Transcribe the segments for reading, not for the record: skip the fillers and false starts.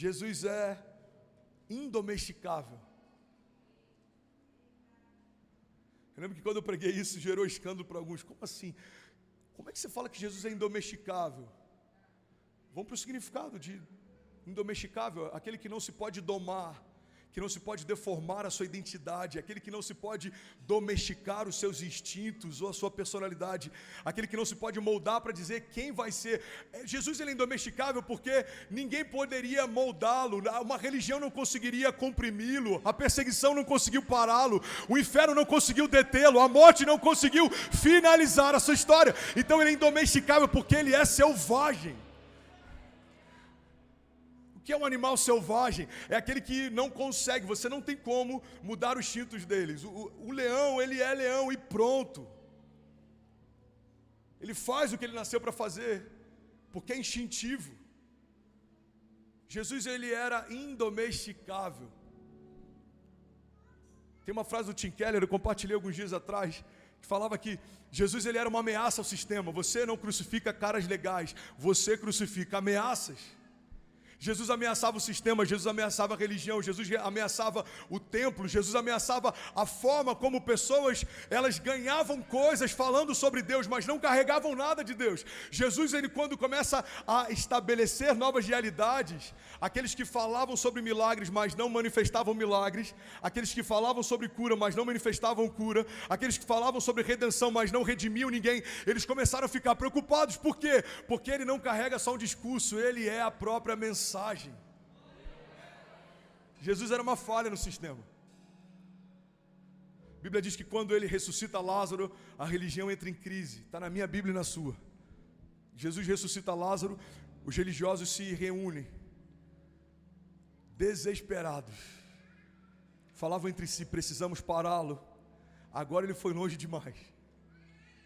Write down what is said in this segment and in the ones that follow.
Jesus é indomesticável. Eu lembro que quando eu preguei isso, gerou escândalo para alguns. Como assim? Como é que você fala que Jesus é indomesticável? Vamos para o significado de indomesticável, aquele que não se pode domar, que não se pode deformar a sua identidade, aquele que não se pode domesticar os seus instintos ou a sua personalidade, aquele que não se pode moldar para dizer quem vai ser. Jesus, ele é indomesticável porque ninguém poderia moldá-lo, uma religião não conseguiria comprimi-lo, a perseguição não conseguiu pará-lo, o inferno não conseguiu detê-lo, a morte não conseguiu finalizar a sua história. Então ele é indomesticável porque ele é selvagem. O que é um animal selvagem? É aquele que não consegue, você não tem como mudar os instintos deles. O leão, ele é leão e pronto. Ele faz o que ele nasceu para fazer, porque é instintivo. Jesus, ele era indomesticável. Tem uma frase do Tim Keller, eu compartilhei alguns dias atrás, que falava que Jesus, ele era uma ameaça ao sistema. Você não crucifica caras legais, você crucifica ameaças. Jesus ameaçava o sistema, Jesus ameaçava a religião, Jesus ameaçava o templo, Jesus ameaçava a forma como pessoas, elas ganhavam coisas falando sobre Deus, mas não carregavam nada de Deus. Jesus, ele quando começa a estabelecer novas realidades, aqueles que falavam sobre milagres, mas não manifestavam milagres, aqueles que falavam sobre cura, mas não manifestavam cura, aqueles que falavam sobre redenção, mas não redimiam ninguém, eles começaram a ficar preocupados. Por quê? Porque ele não carrega só um discurso, ele é a própria mensagem. Jesus era uma falha no sistema. A Bíblia diz que quando ele ressuscita Lázaro, a religião entra em crise. Está na minha Bíblia e na sua. Jesus ressuscita Lázaro, os religiosos se reúnem, desesperados. Falavam entre si: precisamos pará-lo. Agora ele foi longe demais.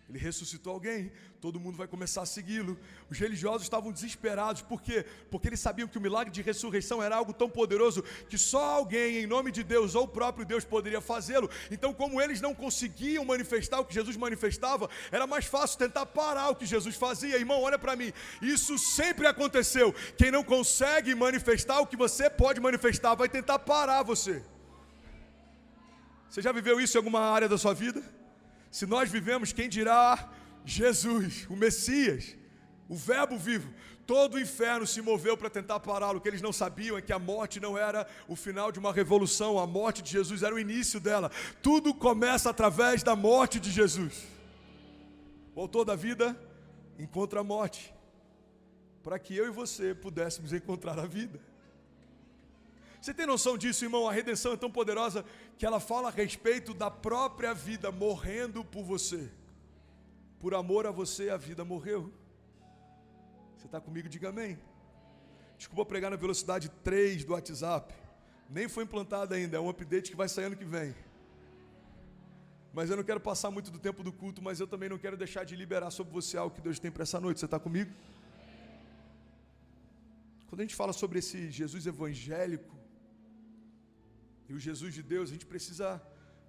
Ele ressuscitou alguém, todo mundo vai começar a segui-lo. Os religiosos estavam desesperados. Por quê? Porque eles sabiam que o milagre de ressurreição era algo tão poderoso que só alguém em nome de Deus ou o próprio Deus poderia fazê-lo. Então, como eles não conseguiam manifestar o que Jesus manifestava, era mais fácil tentar parar o que Jesus fazia. Irmão, olha para mim, isso sempre aconteceu. Quem não consegue manifestar o que você pode manifestar vai tentar parar você. Você já viveu isso em alguma área da sua vida? Se nós vivemos, quem dirá Jesus, o Messias, o Verbo vivo. Todo o inferno se moveu para tentar pará-lo. O que eles não sabiam é que a morte não era o final de uma revolução. A morte de Jesus era o início dela. Tudo começa através da morte de Jesus. O autor da vida encontra a morte, para que eu e você pudéssemos encontrar a vida. Você tem noção disso, irmão? A redenção é tão poderosa que ela fala a respeito da própria vida morrendo por você. Por amor a você, a vida morreu. Você está comigo? Diga amém. Desculpa pregar na velocidade 3 do WhatsApp. Nem foi implantado ainda, é um update que vai sair ano que vem. Mas eu não quero passar muito do tempo do culto, mas eu também não quero deixar de liberar sobre você algo que Deus tem para essa noite. Você está comigo? Quando a gente fala sobre esse Jesus evangélico e o Jesus de Deus, a gente precisa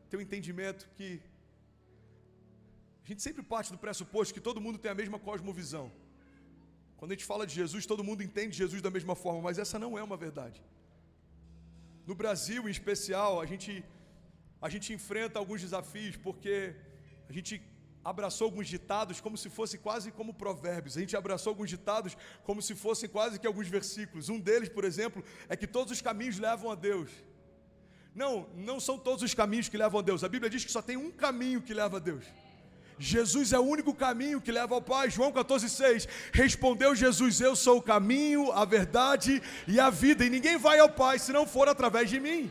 ter um entendimento que a gente sempre parte do pressuposto que todo mundo tem a mesma cosmovisão. Quando a gente fala de Jesus, todo mundo entende Jesus da mesma forma, mas essa não é uma verdade. No Brasil, em especial, a gente enfrenta alguns desafios porque a gente abraçou alguns ditados como se fosse quase como provérbios. A gente abraçou alguns ditados como se fossem quase que alguns versículos. Um deles, por exemplo, é que todos os caminhos levam a Deus. Não são todos os caminhos que levam a Deus. A Bíblia diz que só tem um caminho que leva a Deus. Jesus é o único caminho que leva ao Pai. João 14,6. Respondeu Jesus: eu sou o caminho, a verdade e a vida, e ninguém vai ao Pai se não for através de mim.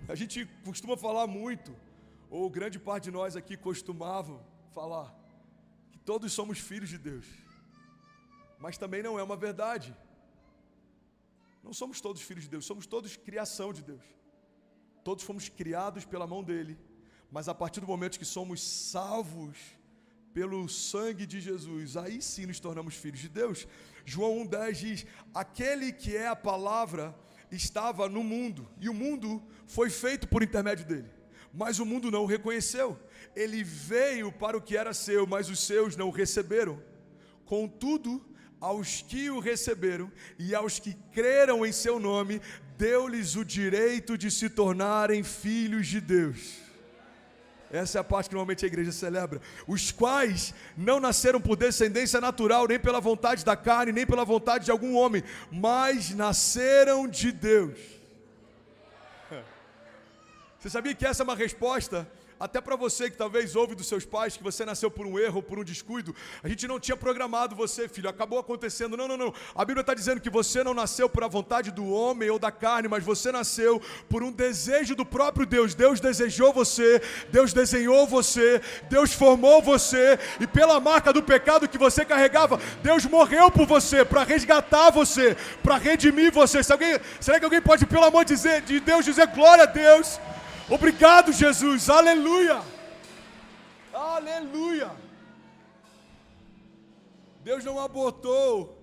A gente costuma falar muito, ou grande parte de nós aqui costumavam falar, que todos somos filhos de Deus. Mas também não é uma verdade. Não somos todos filhos de Deus, somos todos criação de Deus. Todos fomos criados pela mão dele. Mas a partir do momento que somos salvos pelo sangue de Jesus, aí sim nos tornamos filhos de Deus. João 1,10 diz: aquele que é a palavra estava no mundo, e o mundo foi feito por intermédio dele, mas o mundo não o reconheceu. Ele veio para o que era seu, mas os seus não o receberam. Contudo, aos que o receberam e aos que creram em seu nome, deu-lhes o direito de se tornarem filhos de Deus. Essa é a parte que normalmente a igreja celebra. Os quais não nasceram por descendência natural, nem pela vontade da carne, nem pela vontade de algum homem, mas nasceram de Deus. Você sabia que essa é uma resposta até para você que talvez ouve dos seus pais que você nasceu por um erro ou por um descuido? A gente não tinha programado você, filho, acabou acontecendo. Não. A Bíblia está dizendo que você não nasceu por a vontade do homem ou da carne, mas você nasceu por um desejo do próprio Deus. Deus desejou você, Deus desenhou você, Deus formou você, e pela marca do pecado que você carregava, Deus morreu por você, para resgatar você, para redimir você. Será que alguém pode, pelo amor de Deus, dizer glória a Deus? Obrigado, Jesus, aleluia, aleluia. Deus não abortou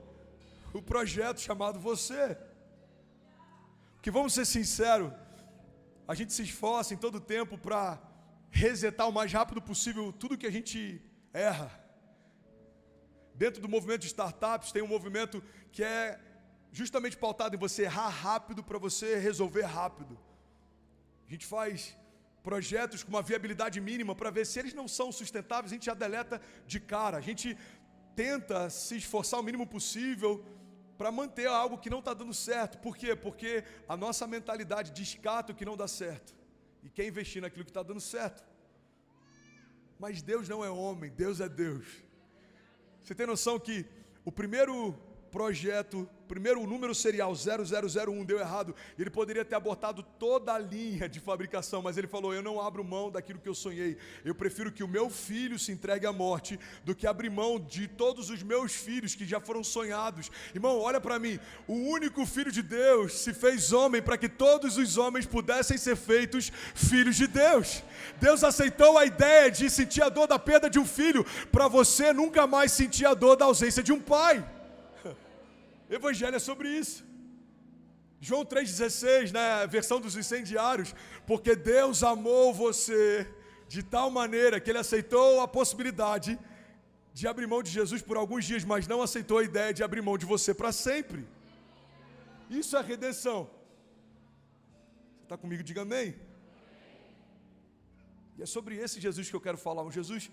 o projeto chamado você. Porque vamos ser sinceros, a gente se esforça em todo tempo para resetar o mais rápido possível tudo que a gente erra. Dentro do movimento de startups tem um movimento que é justamente pautado em você errar rápido para você resolver rápido. A gente faz projetos com uma viabilidade mínima para ver se eles não são sustentáveis, a gente já deleta de cara. A gente tenta se esforçar o mínimo possível para manter algo que não está dando certo. Por quê? Porque a nossa mentalidade descarta o que não dá certo e quer investir naquilo que está dando certo. Mas Deus não é homem, Deus é Deus. Você tem noção que o primeiro projeto, primeiro o número serial 0001 deu errado, ele poderia ter abortado toda a linha de fabricação, mas ele falou: eu não abro mão daquilo que eu sonhei, eu prefiro que o meu filho se entregue à morte, do que abrir mão de todos os meus filhos que já foram sonhados. Irmão, olha para mim, o único filho de Deus se fez homem para que todos os homens pudessem ser feitos filhos de Deus. Deus aceitou a ideia de sentir a dor da perda de um filho, para você nunca mais sentir a dor da ausência de um pai. Evangelho é sobre isso. João 3,16, na versão dos incendiários: porque Deus amou você de tal maneira que Ele aceitou a possibilidade de abrir mão de Jesus por alguns dias, mas não aceitou a ideia de abrir mão de você para sempre. Isso é redenção. Você está comigo? Diga amém. E é sobre esse Jesus que eu quero falar, um Jesus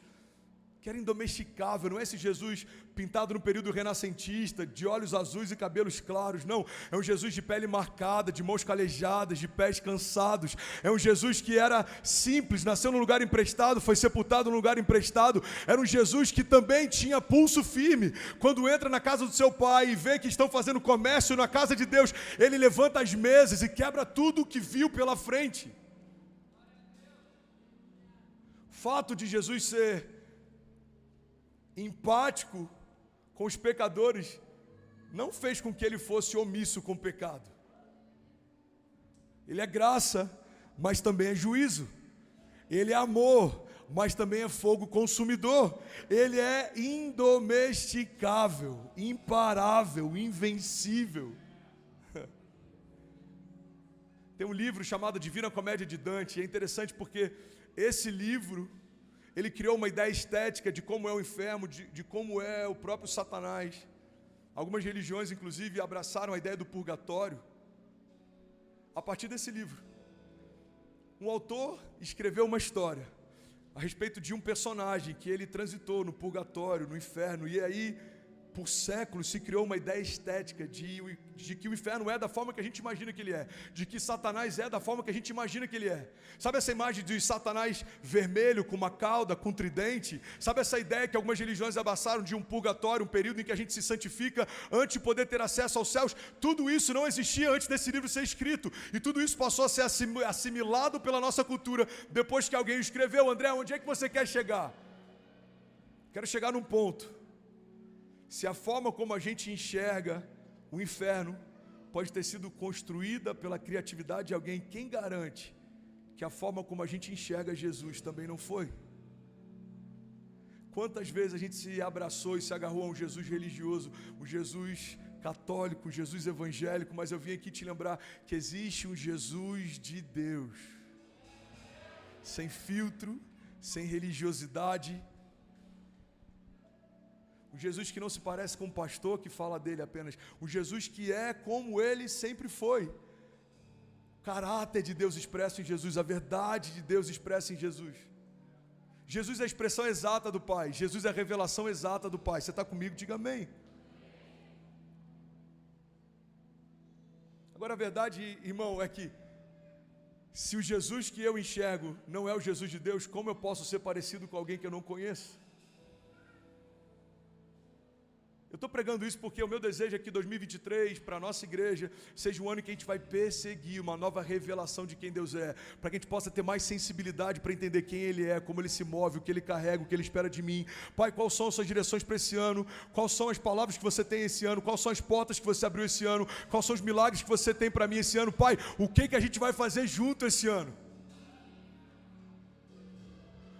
que era indomesticável. Não é esse Jesus pintado no período renascentista, de olhos azuis e cabelos claros, não. É um Jesus de pele marcada, de mãos calejadas, de pés cansados. É um Jesus que era simples, nasceu num lugar emprestado, foi sepultado num lugar emprestado. Era um Jesus que também tinha pulso firme. Quando entra na casa do seu pai e vê que estão fazendo comércio na casa de Deus, ele levanta as mesas e quebra tudo o que viu pela frente. O fato de Jesus ser empático com os pecadores não fez com que ele fosse omisso com o pecado. Ele é graça, mas também é juízo. Ele é amor, mas também é fogo consumidor. Ele é indomesticável, imparável, invencível. Tem um livro chamado Divina Comédia de Dante, e é interessante porque esse livro, ele criou uma ideia estética de como é o inferno, de como é o próprio Satanás. Algumas religiões, inclusive, abraçaram a ideia do purgatório a partir desse livro. Um autor escreveu uma história a respeito de um personagem que ele transitou no purgatório, no inferno, e aí, por séculos, se criou uma ideia estética de que o inferno é da forma que a gente imagina que ele é, de que Satanás é da forma que a gente imagina que ele é. Sabe essa imagem de Satanás vermelho, com uma cauda, com um tridente? Sabe essa ideia que algumas religiões abraçaram de um purgatório, um período em que a gente se santifica antes de poder ter acesso aos céus? Tudo isso não existia antes desse livro ser escrito, e tudo isso passou a ser assimilado pela nossa cultura depois que alguém escreveu. André, onde é que você quer chegar? Quero chegar num ponto. Se a forma como a gente enxerga o inferno pode ter sido construída pela criatividade de alguém, quem garante que a forma como a gente enxerga Jesus também não foi? Quantas vezes a gente se abraçou e se agarrou a um Jesus religioso, um Jesus católico, um Jesus evangélico, mas eu vim aqui te lembrar que existe um Jesus de Deus, sem filtro, sem religiosidade, Um Jesus que não se parece com um pastor que fala dele apenas. Um Jesus que é como ele sempre foi. O caráter de Deus expresso em Jesus, a verdade de Deus expressa em Jesus. Jesus é a expressão exata do Pai. Jesus é a revelação exata do Pai. Você está comigo? Diga amém. Agora a verdade, irmão, é que se o Jesus que eu enxergo não é o Jesus de Deus, como eu posso ser parecido com alguém que eu não conheço? Eu estou pregando isso porque o meu desejo é que 2023, para a nossa igreja, seja um ano em que a gente vai perseguir uma nova revelação de quem Deus é, para que a gente possa ter mais sensibilidade para entender quem Ele é, como Ele se move, o que Ele carrega, o que Ele espera de mim. Pai, quais são as suas direções para esse ano? Quais são as palavras que você tem esse ano? Quais são as portas que você abriu esse ano? Quais são os milagres que você tem para mim esse ano? Pai, o que a gente vai fazer junto esse ano?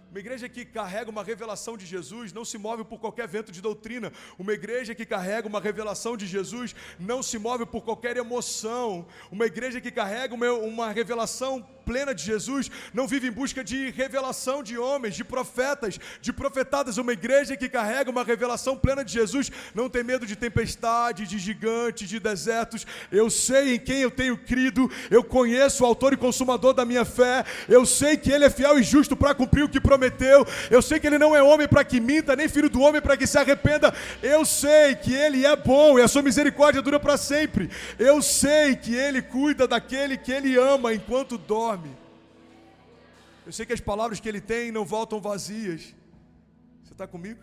Uma igreja que carrega uma revelação de Jesus não se move por qualquer vento de doutrina. Uma igreja que carrega uma revelação de Jesus não se move por qualquer emoção. Uma igreja que carrega uma revelação plena de Jesus não vive em busca de revelação de homens, de profetas, de profetadas. Uma igreja que carrega uma revelação plena de Jesus não tem medo de tempestade, de gigantes, de desertos. Eu sei em quem eu tenho crido, eu conheço o autor e consumador da minha fé, eu sei que Ele é fiel e justo para cumprir o que prometeu, eu sei que Ele não é homem para que minta, nem filho do homem para que se arrependa, eu sei que Ele é bom e a sua misericórdia dura para sempre, eu sei que Ele cuida daquele que Ele ama enquanto dorme. Eu sei que as palavras que Ele tem não voltam vazias. Você está comigo?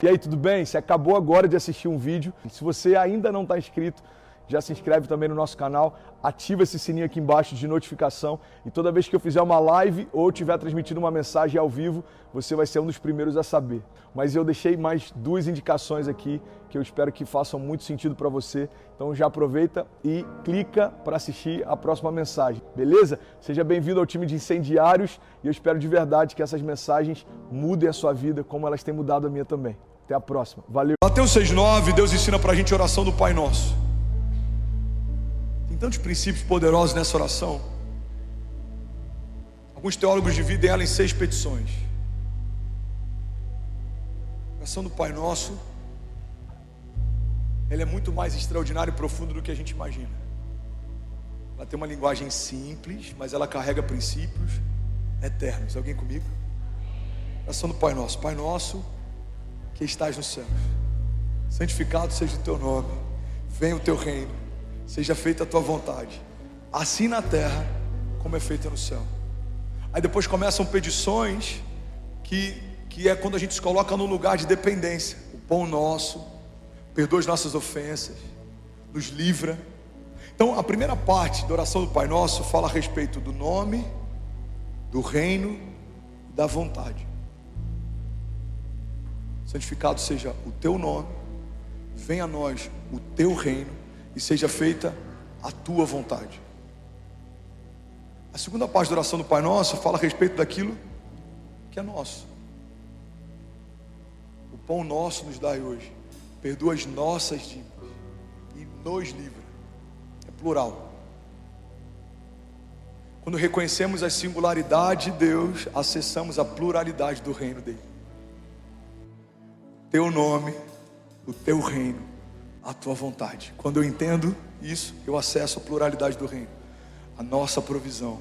E aí, tudo bem? Você acabou agora de assistir um vídeo. Se você ainda não está inscrito, já se inscreve também no nosso canal, ativa esse sininho aqui embaixo de notificação e toda vez que eu fizer uma live ou estiver transmitindo uma mensagem ao vivo, você vai ser um dos primeiros a saber. Mas eu deixei mais 2 indicações aqui que eu espero que façam muito sentido para você. Então já aproveita e clica para assistir a próxima mensagem, beleza? Seja bem-vindo ao time de incendiários e eu espero de verdade que essas mensagens mudem a sua vida como elas têm mudado a minha também. Até a próxima. Valeu. Mateus 6,9, Deus ensina para a gente a oração do Pai Nosso. Tem tantos princípios poderosos nessa oração. Alguns teólogos dividem ela em 6 petições. A oração do Pai Nosso, ela é muito mais extraordinária e profunda do que a gente imagina. Ela tem uma linguagem simples, mas ela carrega princípios eternos. Alguém comigo? A oração do Pai Nosso. Pai Nosso, que estás nos céus, santificado seja o teu nome, venha o teu reino, seja feita a tua vontade, assim na terra como é feita no céu. Aí depois começam petições que é quando a gente se coloca num lugar de dependência. O pão nosso, perdoa as nossas ofensas, nos livra. Então a primeira parte da oração do Pai Nosso fala a respeito do nome, do reino e da vontade. Santificado seja o teu nome, venha a nós o teu reino e seja feita a tua vontade. A segunda parte da oração do Pai Nosso fala a respeito daquilo que é nosso. O pão nosso nos dai hoje, perdoa as nossas dívidas e nos livra. É plural. Quando reconhecemos a singularidade de Deus, acessamos a pluralidade do reino dele. Teu nome, o teu reino, a tua vontade. Quando eu entendo isso, eu acesso a pluralidade do reino, a nossa provisão,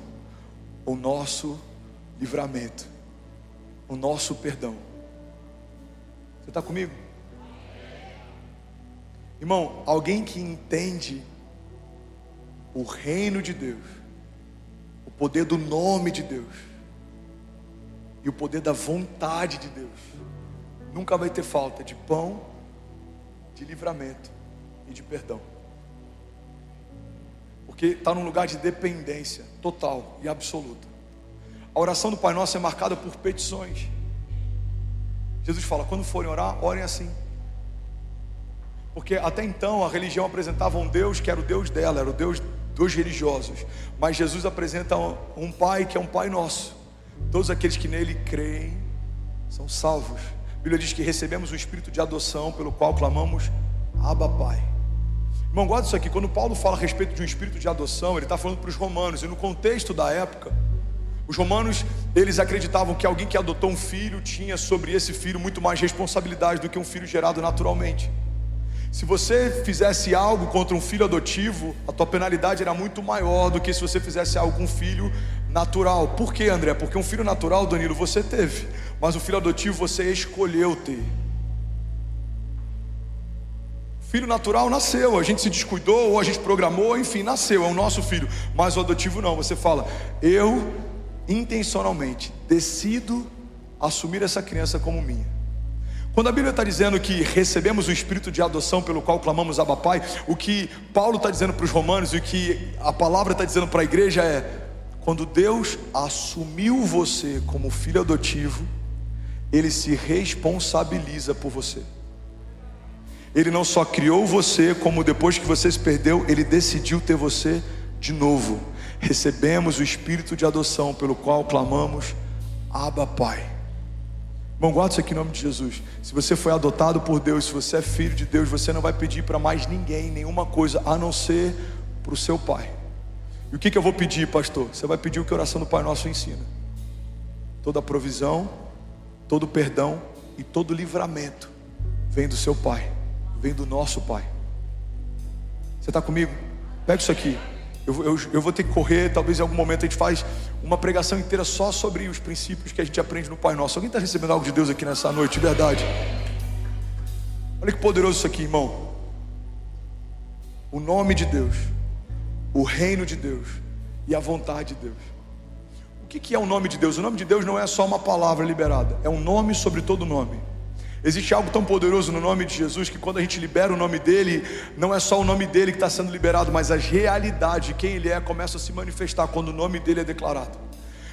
o nosso livramento, o nosso perdão. Você está comigo? Irmão, alguém que entende o reino de Deus, o poder do nome de Deus e o poder da vontade de Deus, nunca vai ter falta de pão, de livramento e de perdão. Porque está num lugar de dependência total e absoluta. A oração do Pai Nosso é marcada por petições. Jesus fala, quando forem orar, orem assim. Porque até então a religião apresentava um Deus que era o Deus dela, era o Deus dos religiosos. Mas Jesus apresenta um Pai que é um Pai Nosso. Todos aqueles que nele creem são salvos. A Bíblia diz que recebemos o espírito de adoção pelo qual clamamos Abba Pai. Irmão, guarda isso aqui. Quando Paulo fala a respeito de um espírito de adoção, ele está falando para os romanos. E no contexto da época, Os romanos, eles acreditavam que alguém que adotou um filho tinha sobre esse filho muito mais responsabilidade do que um filho gerado naturalmente. Se você fizesse algo contra um filho adotivo, a tua penalidade era muito maior do que se você fizesse algo com um filho natural. Por quê, André? Porque um filho natural, Danilo, você teve, mas um filho adotivo você escolheu ter. Filho natural nasceu, a gente se descuidou, ou a gente programou, enfim, nasceu, é o nosso filho. Mas o adotivo não, você fala, eu intencionalmente decido assumir essa criança como minha. Quando a Bíblia está dizendo que recebemos o espírito de adoção pelo qual clamamos Abba Pai, o que Paulo está dizendo para os romanos e o que a palavra está dizendo para a igreja é: quando Deus assumiu você como filho adotivo, Ele se responsabiliza por você. Ele não só criou você, como depois que você se perdeu, Ele decidiu ter você de novo. Recebemos o espírito de adoção pelo qual clamamos Abba Pai. Bom, guarda isso aqui em nome de Jesus. Se você foi adotado por Deus, se você é filho de Deus, você não vai pedir para mais ninguém, nenhuma coisa, a não ser para o seu Pai. E o que eu vou pedir, pastor? Você vai pedir o que a oração do Pai Nosso ensina: toda provisão, todo perdão e todo livramento vem do seu Pai, vem do nosso Pai. Você está comigo? Pega isso aqui. Eu vou ter que correr, talvez em algum momento a gente faz uma pregação inteira só sobre os princípios que a gente aprende no Pai Nosso. Alguém está recebendo algo de Deus aqui nessa noite, de verdade? Olha que poderoso isso aqui, irmão. O nome de Deus, o reino de Deus e a vontade de Deus. O que é o nome de Deus? O nome de Deus não é só uma palavra liberada, é um nome sobre todo nome. Existe algo tão poderoso no nome de Jesus que quando a gente libera o nome dele, não é só o nome dele que está sendo liberado, mas as realidades de quem ele é começam a se manifestar quando o nome dele é declarado.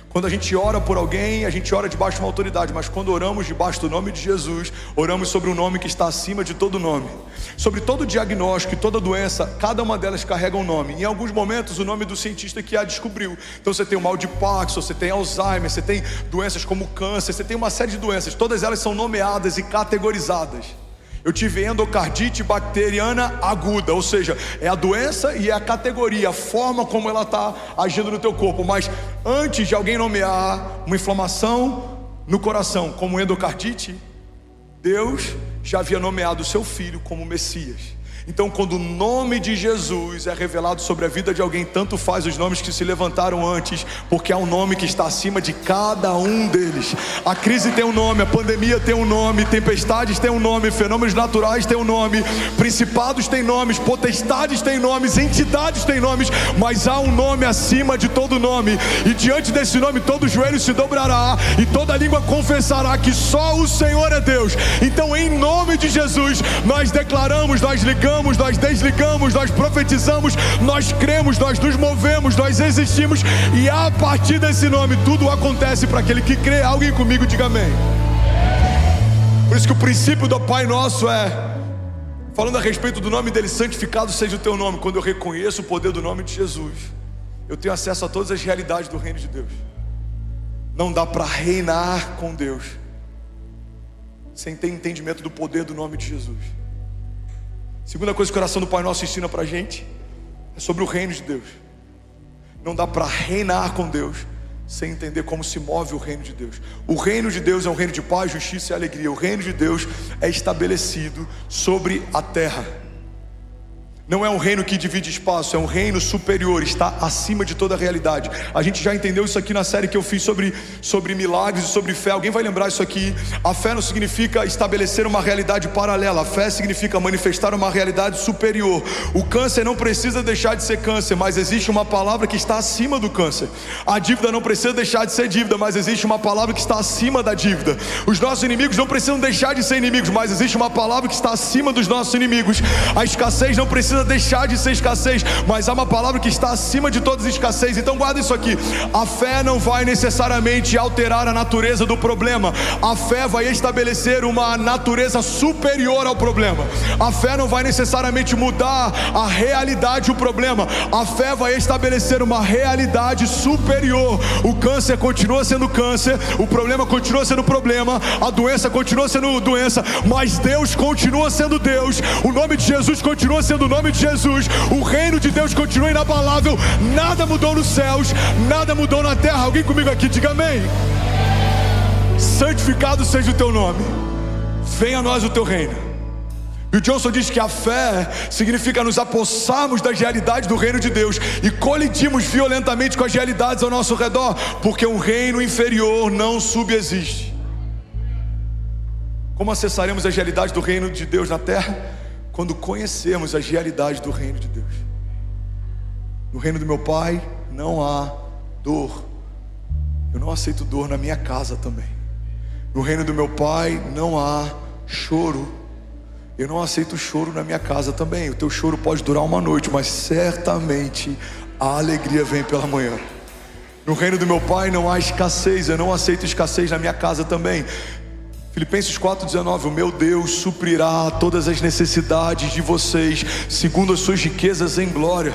Quando a gente ora por alguém, a gente ora debaixo de uma autoridade, mas quando oramos debaixo do nome de Jesus, oramos sobre um nome que está acima de todo nome. Sobre todo diagnóstico e toda doença, cada uma delas carrega um nome. Em alguns momentos, o nome do cientista que a descobriu. Então você tem o mal de Parkinson, você tem Alzheimer, você tem doenças como câncer, você tem uma série de doenças. Todas elas são nomeadas e categorizadas. Eu tive endocardite bacteriana aguda, ou seja, é a doença e é a categoria, a forma como ela está agindo no teu corpo. Mas antes de alguém nomear uma inflamação no coração como endocardite, Deus já havia nomeado o seu filho como Messias. Então, quando o nome de Jesus é revelado sobre a vida de alguém, tanto faz os nomes que se levantaram antes, porque há um nome que está acima de cada um deles. A crise tem um nome, a pandemia tem um nome, tempestades tem um nome, fenômenos naturais tem um nome, principados têm nomes, potestades têm nomes, entidades têm nomes, mas há um nome acima de todo nome, e diante desse nome todo joelho se dobrará e toda língua confessará que só o Senhor é Deus. Então, em nome de Jesus, nós declaramos, nós ligamos, nós desligamos, nós profetizamos, nós cremos, nós nos movemos, nós existimos, e a partir desse nome tudo acontece para aquele que crê. Alguém comigo diga amém. Por isso que o princípio do Pai Nosso é, falando a respeito do nome dele: santificado seja o teu nome. Quando eu reconheço o poder do nome de Jesus, eu tenho acesso a todas as realidades do reino de Deus. Não dá para reinar com Deus sem ter entendimento do poder do nome de Jesus. Segunda coisa que a oração do Pai Nosso ensina pra gente é sobre o reino de Deus. Não dá para reinar com Deus sem entender como se move o reino de Deus. O reino de Deus é um reino de paz, justiça e alegria. O reino de Deus é estabelecido sobre a terra. Não é um reino que divide espaço, é um reino superior, está acima de toda a realidade. A gente já entendeu isso aqui na série que eu fiz sobre milagres e sobre fé. Alguém vai lembrar isso aqui? A fé não significa estabelecer uma realidade paralela. A fé significa manifestar uma realidade superior. O câncer não precisa deixar de ser câncer, mas existe uma palavra que está acima do câncer. A dívida não precisa deixar de ser dívida, mas existe uma palavra que está acima da dívida. Os nossos inimigos não precisam deixar de ser inimigos, mas existe uma palavra que está acima dos nossos inimigos. A escassez não precisa deixar de ser escassez, mas há uma palavra que está acima de todas as escassez. Então guarda isso aqui: a fé não vai necessariamente alterar a natureza do problema, a fé vai estabelecer uma natureza superior ao problema. A fé não vai necessariamente mudar a realidade do problema, a fé vai estabelecer uma realidade superior. O câncer continua sendo câncer, o problema continua sendo problema, a doença continua sendo doença, mas Deus continua sendo Deus. O nome de Jesus continua sendo o nome nome de Jesus, o reino de Deus continua inabalável. Nada mudou nos céus, nada mudou na terra. Alguém comigo aqui, diga amém. Santificado seja o teu nome, venha a nós o teu reino. E o Johnson diz que a fé significa nos apossarmos das realidades do reino de Deus e colidimos violentamente com as realidades ao nosso redor, porque um reino inferior não subsiste. Como acessaremos as realidades do reino de Deus na terra? Quando conhecermos as realidades do reino de Deus. No reino do meu Pai não há dor. Eu não aceito dor na minha casa também. No reino do meu Pai não há choro. Eu não aceito choro na minha casa também. O teu choro pode durar uma noite, mas certamente a alegria vem pela manhã. No reino do meu Pai não há escassez. Eu não aceito escassez na minha casa também. Filipenses 4,19, o meu Deus suprirá todas as necessidades de vocês, segundo as suas riquezas em glória.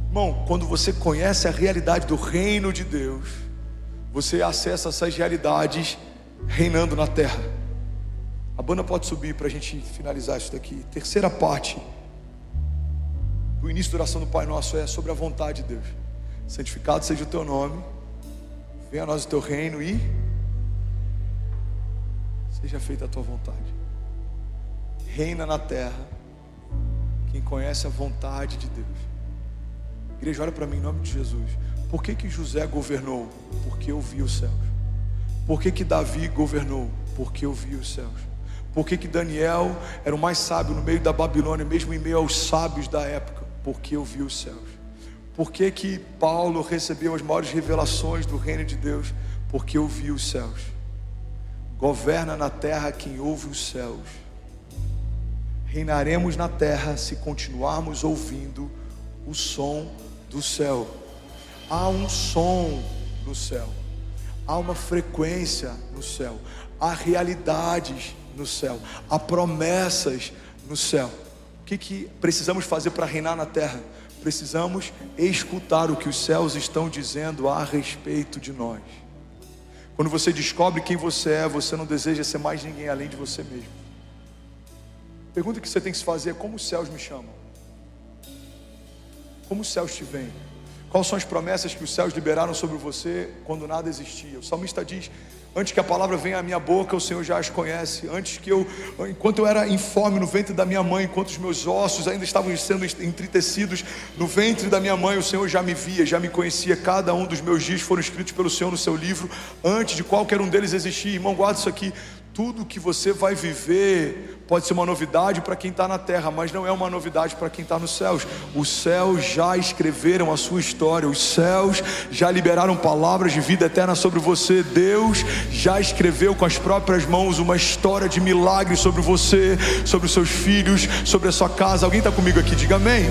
Irmão, quando você conhece a realidade do reino de Deus, você acessa essas realidades reinando na terra. A banda pode subir para a gente finalizar isso daqui. Terceira parte do início da oração do Pai Nosso é sobre a vontade de Deus. Santificado seja o teu nome, venha a nós o teu reino e seja feita a tua vontade. Reina na terra quem conhece a vontade de Deus. Igreja, olha para mim em nome de Jesus. Por que José governou? Porque eu vi os céus. Por que Davi governou? Porque eu vi os céus. Por que Daniel era o mais sábio no meio da Babilônia, mesmo em meio aos sábios da época? Porque eu vi os céus. Por que Paulo recebeu as maiores revelações do reino de Deus? Porque eu vi os céus. Governa na terra quem ouve os céus. Reinaremos na terra se continuarmos ouvindo o som do céu. Há um som no céu. Há uma frequência no céu. Há realidades no céu. Há promessas no céu. O que precisamos fazer para reinar na terra? Precisamos escutar o que os céus estão dizendo a respeito de nós. Quando você descobre quem você é, você não deseja ser mais ninguém além de você mesmo. A pergunta que você tem que se fazer é: como os céus me chamam? Como os céus te veem? Quais são as promessas que os céus liberaram sobre você quando nada existia? O salmista diz: antes que a palavra venha à minha boca, o Senhor já as conhece. Enquanto eu era informe no ventre da minha mãe, enquanto os meus ossos ainda estavam sendo entritecidos no ventre da minha mãe, o Senhor já me via, já me conhecia. Cada um dos meus dias foram escritos pelo Senhor no seu livro, antes de qualquer um deles existir. Irmão, guarda isso aqui. Tudo que você vai viver pode ser uma novidade para quem está na terra, mas não é uma novidade para quem está nos céus. Os céus já escreveram a sua história. Os céus já liberaram palavras de vida eterna sobre você. Deus já escreveu com as próprias mãos uma história de milagres sobre você, sobre os seus filhos, sobre a sua casa. Alguém está comigo aqui? Diga amém.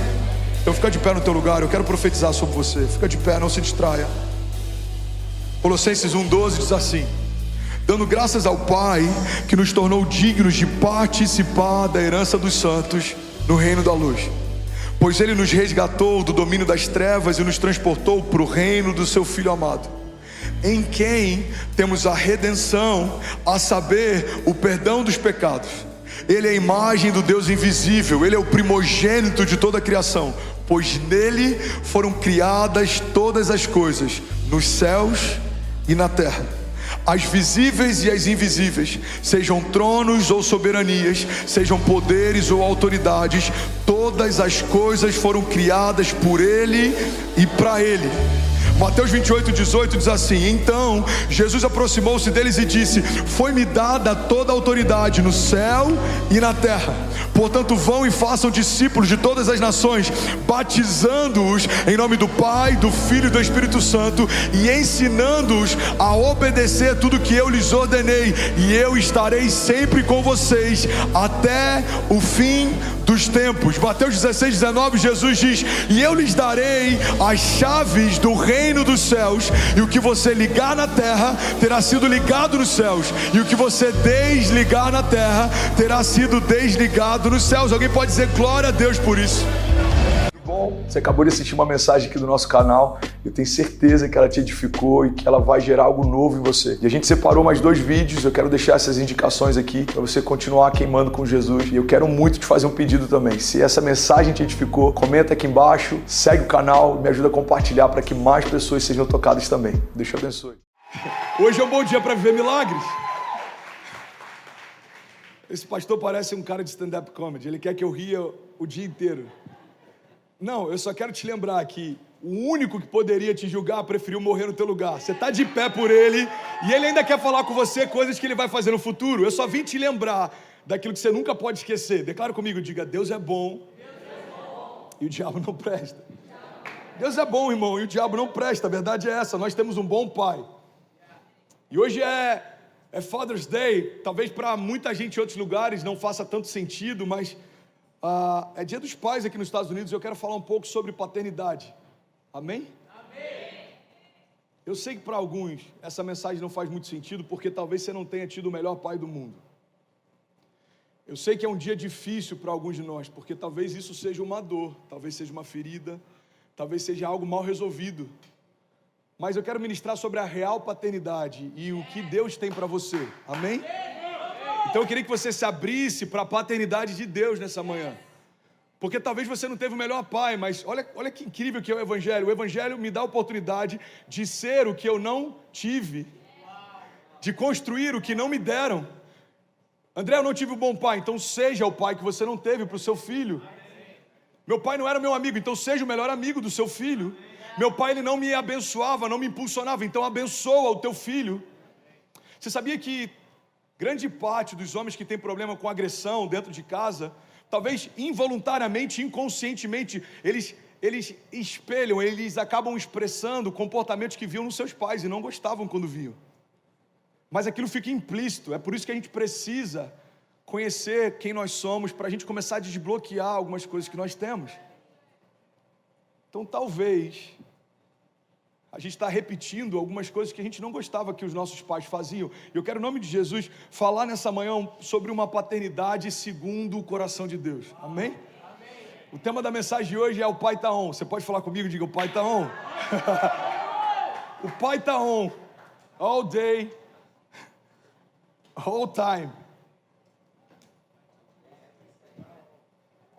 Então fica de pé no teu lugar, eu quero profetizar sobre você. Fica de pé, não se distraia. Colossenses 1,12 diz assim: dando graças ao Pai que nos tornou dignos de participar da herança dos santos no reino da luz, pois Ele nos resgatou do domínio das trevas e nos transportou para o reino do seu Filho amado, em quem temos a redenção, a saber, o perdão dos pecados. Ele é a imagem do Deus invisível, Ele é o primogênito de toda a criação, pois nele foram criadas todas as coisas, nos céus e na terra, as visíveis e as invisíveis, sejam tronos ou soberanias, sejam poderes ou autoridades, todas as coisas foram criadas por Ele e para Ele. Mateus 28,18 diz assim: então Jesus aproximou-se deles e disse: foi-me dada toda a autoridade no céu e na terra. Portanto, vão e façam discípulos de todas as nações, batizando-os em nome do Pai, do Filho e do Espírito Santo, e ensinando-os a obedecer tudo que eu lhes ordenei, e eu estarei sempre com vocês até o fim dos tempos. Mateus 16,19, Jesus diz: e eu lhes darei as chaves do reino dos céus, e o que você ligar na terra terá sido ligado nos céus, e o que você desligar na terra terá sido desligado nos céus. Alguém pode dizer glória a Deus por isso? Bom. bom? Você acabou de assistir uma mensagem aqui do nosso canal. Eu tenho certeza que ela te edificou e que ela vai gerar algo novo em você. E a gente separou mais 2 vídeos. Eu quero deixar essas indicações aqui para você continuar queimando com Jesus. E eu quero muito te fazer um pedido também. Se essa mensagem te edificou, comenta aqui embaixo, segue o canal, me ajuda a compartilhar para que mais pessoas sejam tocadas também. Deus te abençoe. Hoje é um bom dia para viver milagres. Esse pastor parece um cara de stand-up comedy. Ele quer que eu ria o dia inteiro. Não, eu só quero te lembrar que o único que poderia te julgar preferiu morrer no teu lugar. Você está de pé por ele e ele ainda quer falar com você coisas que ele vai fazer no futuro. Eu só vim te lembrar daquilo que você nunca pode esquecer. Declara comigo, diga, Deus é bom, e o diabo não presta. Deus é bom, irmão, e o diabo não presta. A verdade é essa, nós temos um bom pai. E hoje é Father's Day. Talvez para muita gente em outros lugares não faça tanto sentido, mas é dia dos pais aqui nos Estados Unidos. Eu quero falar um pouco sobre paternidade. Amém? Amém. Eu sei que para alguns essa mensagem não faz muito sentido, porque talvez você não tenha tido o melhor pai do mundo. Eu sei que é um dia difícil para alguns de nós, porque talvez isso seja uma dor, talvez seja uma ferida, talvez seja algo mal resolvido. Mas eu quero ministrar sobre a real paternidade e o que Deus tem para você. Amém? Então eu queria que você se abrisse para a paternidade de Deus nessa manhã. Porque talvez você não teve o melhor pai, mas olha que incrível que é o Evangelho. O Evangelho me dá a oportunidade de ser o que eu não tive, de construir o que não me deram. André, eu não tive um bom pai, então seja o pai que você não teve para o seu filho. Meu pai não era meu amigo, então seja o melhor amigo do seu filho. Meu pai, ele não me abençoava, não me impulsionava, então abençoa o teu filho. Você sabia que grande parte dos homens que têm problema com agressão dentro de casa, talvez involuntariamente, inconscientemente, eles espelham, eles acabam expressando comportamentos que viam nos seus pais e não gostavam quando viam. Mas aquilo fica implícito, é por isso que a gente precisa conhecer quem nós somos, para a gente começar a desbloquear algumas coisas que nós temos. Então talvez a gente está repetindo algumas coisas que a gente não gostava que os nossos pais faziam. Eu quero, em nome de Jesus, falar nessa manhã sobre uma paternidade segundo o coração de Deus. Amém? Amém. O tema da mensagem de hoje é o Pai tá on. Você pode falar comigo? Diga, o Pai tá on. O Pai tá on. All day, all time.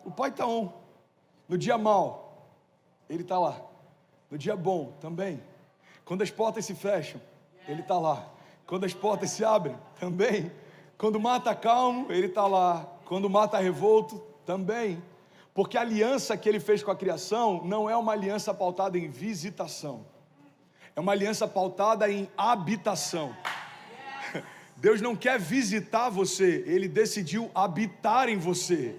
O Pai tá on. No dia mau, Ele está lá. No dia bom, também. Quando as portas se fecham, Ele está lá. Quando as portas se abrem, também. Quando o mar está calmo, Ele está lá. Quando o mar está revolto, também. Porque a aliança que Ele fez com a criação não é uma aliança pautada em visitação. É uma aliança pautada em habitação. Deus não quer visitar você, Ele decidiu habitar em você.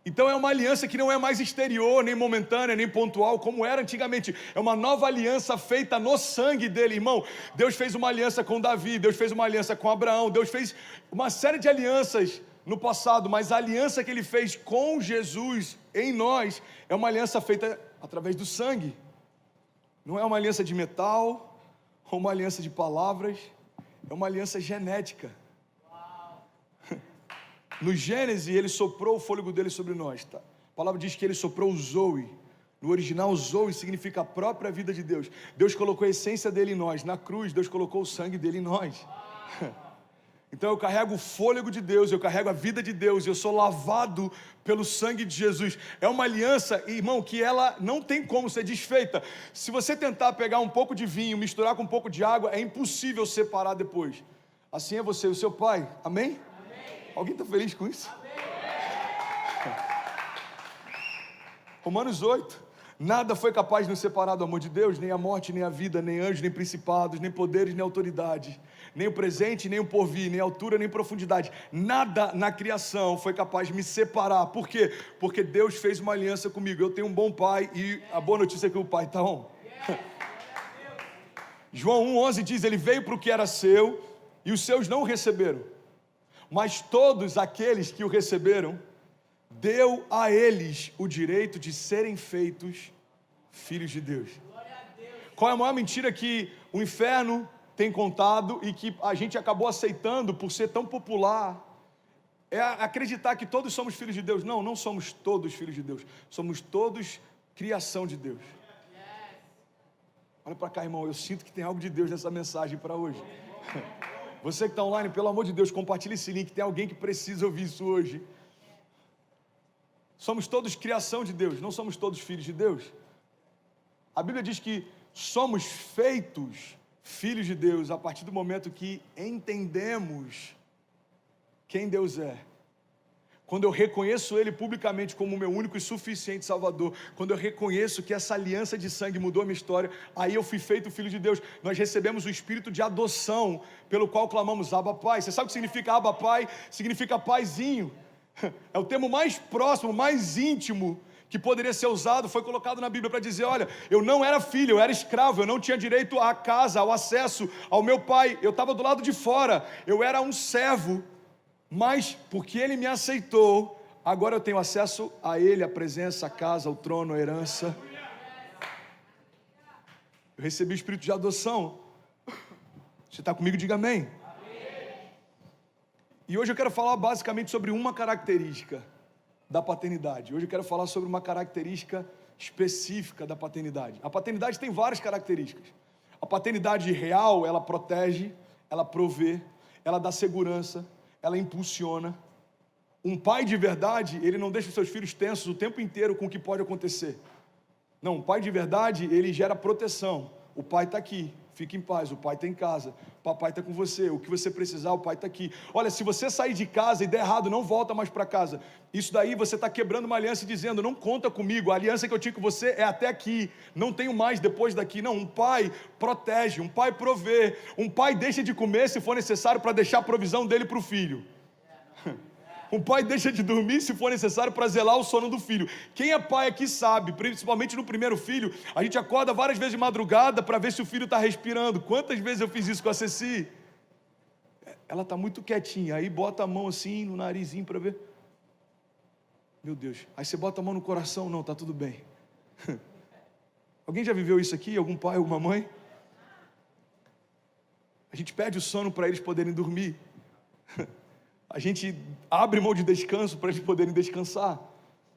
Então é uma aliança que não é mais exterior, nem momentânea, nem pontual, como era antigamente. É uma nova aliança feita no sangue dele, irmão. Deus fez uma aliança com Davi, Deus fez uma aliança com Abraão, Deus fez uma série de alianças no passado, mas a aliança que Ele fez com Jesus em nós é uma aliança feita através do sangue. Não é uma aliança de metal, ou uma aliança de palavras, é uma aliança genética. No Gênesis, Ele soprou o fôlego dele sobre nós. Tá? A palavra diz que Ele soprou o Zoe. No original, Zoe significa a própria vida de Deus. Deus colocou a essência dele em nós. Na cruz, Deus colocou o sangue dele em nós. Então eu carrego o fôlego de Deus, eu carrego a vida de Deus, eu sou lavado pelo sangue de Jesus. É uma aliança, irmão, que ela não tem como ser desfeita. Se você tentar pegar um pouco de vinho, misturar com um pouco de água, é impossível separar depois. Assim é você e o seu pai. Amém? Alguém está feliz com isso? Romanos 8. Nada foi capaz de nos separar do amor de Deus, nem a morte, nem a vida, nem anjos, nem principados, nem poderes, nem autoridade, nem o presente, nem o porvir, nem altura, nem profundidade. Nada na criação foi capaz de me separar. Por quê? Porque Deus fez uma aliança comigo. Eu tenho um bom pai e a boa notícia é que o pai está on. João 1,11 diz, Ele veio para o que era seu e os seus não o receberam. Mas todos aqueles que o receberam, deu a eles o direito de serem feitos filhos de Deus. Qual é a maior mentira que o inferno tem contado e que a gente acabou aceitando por ser tão popular? É acreditar que todos somos filhos de Deus. Não, não somos todos filhos de Deus. Somos todos criação de Deus. Olha para cá, irmão, eu sinto que tem algo de Deus nessa mensagem para hoje. Você que está online, pelo amor de Deus, compartilhe esse link, tem alguém que precisa ouvir isso hoje. Somos todos criação de Deus, não somos todos filhos de Deus. A Bíblia diz que somos feitos filhos de Deus a partir do momento que entendemos quem Deus é. Quando eu reconheço Ele publicamente como o meu único e suficiente Salvador, quando eu reconheço que essa aliança de sangue mudou a minha história, aí eu fui feito filho de Deus. Nós recebemos o espírito de adoção, pelo qual clamamos Abba Pai. Você sabe o que significa Abba Pai? Significa paizinho. É o termo mais próximo, mais íntimo que poderia ser usado, foi colocado na Bíblia para dizer, olha, eu não era filho, eu era escravo, eu não tinha direito à casa, ao acesso ao meu pai, eu estava do lado de fora, eu era um servo, mas porque ele me aceitou, agora eu tenho acesso a ele, a presença, a casa, o trono, a herança. Eu recebi o espírito de adoção. Você está comigo? Diga amém. E hoje eu quero falar basicamente sobre uma característica da paternidade. Hoje eu quero falar sobre uma característica específica da paternidade. A paternidade tem várias características. A paternidade real, ela protege, ela provê, ela dá segurança, ela impulsiona. Um pai de verdade, ele não deixa os seus filhos tensos o tempo inteiro com o que pode acontecer. Não, um pai de verdade, ele gera proteção. O pai está aqui, fique em paz, o pai está em casa, o papai está com você, o que você precisar, o pai está aqui. Olha, se você sair de casa e der errado, não volta mais para casa. Isso daí você está quebrando uma aliança e dizendo, não conta comigo, a aliança que eu tinha com você é até aqui, não tenho mais depois daqui. Não, um pai protege, um pai provê, um pai deixa de comer se for necessário para deixar a provisão dele para o filho. Um pai deixa de dormir se for necessário para zelar o sono do filho. Quem é pai aqui sabe, principalmente no primeiro filho, a gente acorda várias vezes de madrugada para ver se o filho está respirando. Quantas vezes eu fiz isso com a Ceci? Ela está muito quietinha, aí bota a mão assim no narizinho para ver. Meu Deus, aí você bota a mão no coração, não, está tudo bem. Alguém já viveu isso aqui? Algum pai, alguma mãe? A gente pede o sono para eles poderem dormir. A gente abre mão de descanso para eles poderem descansar.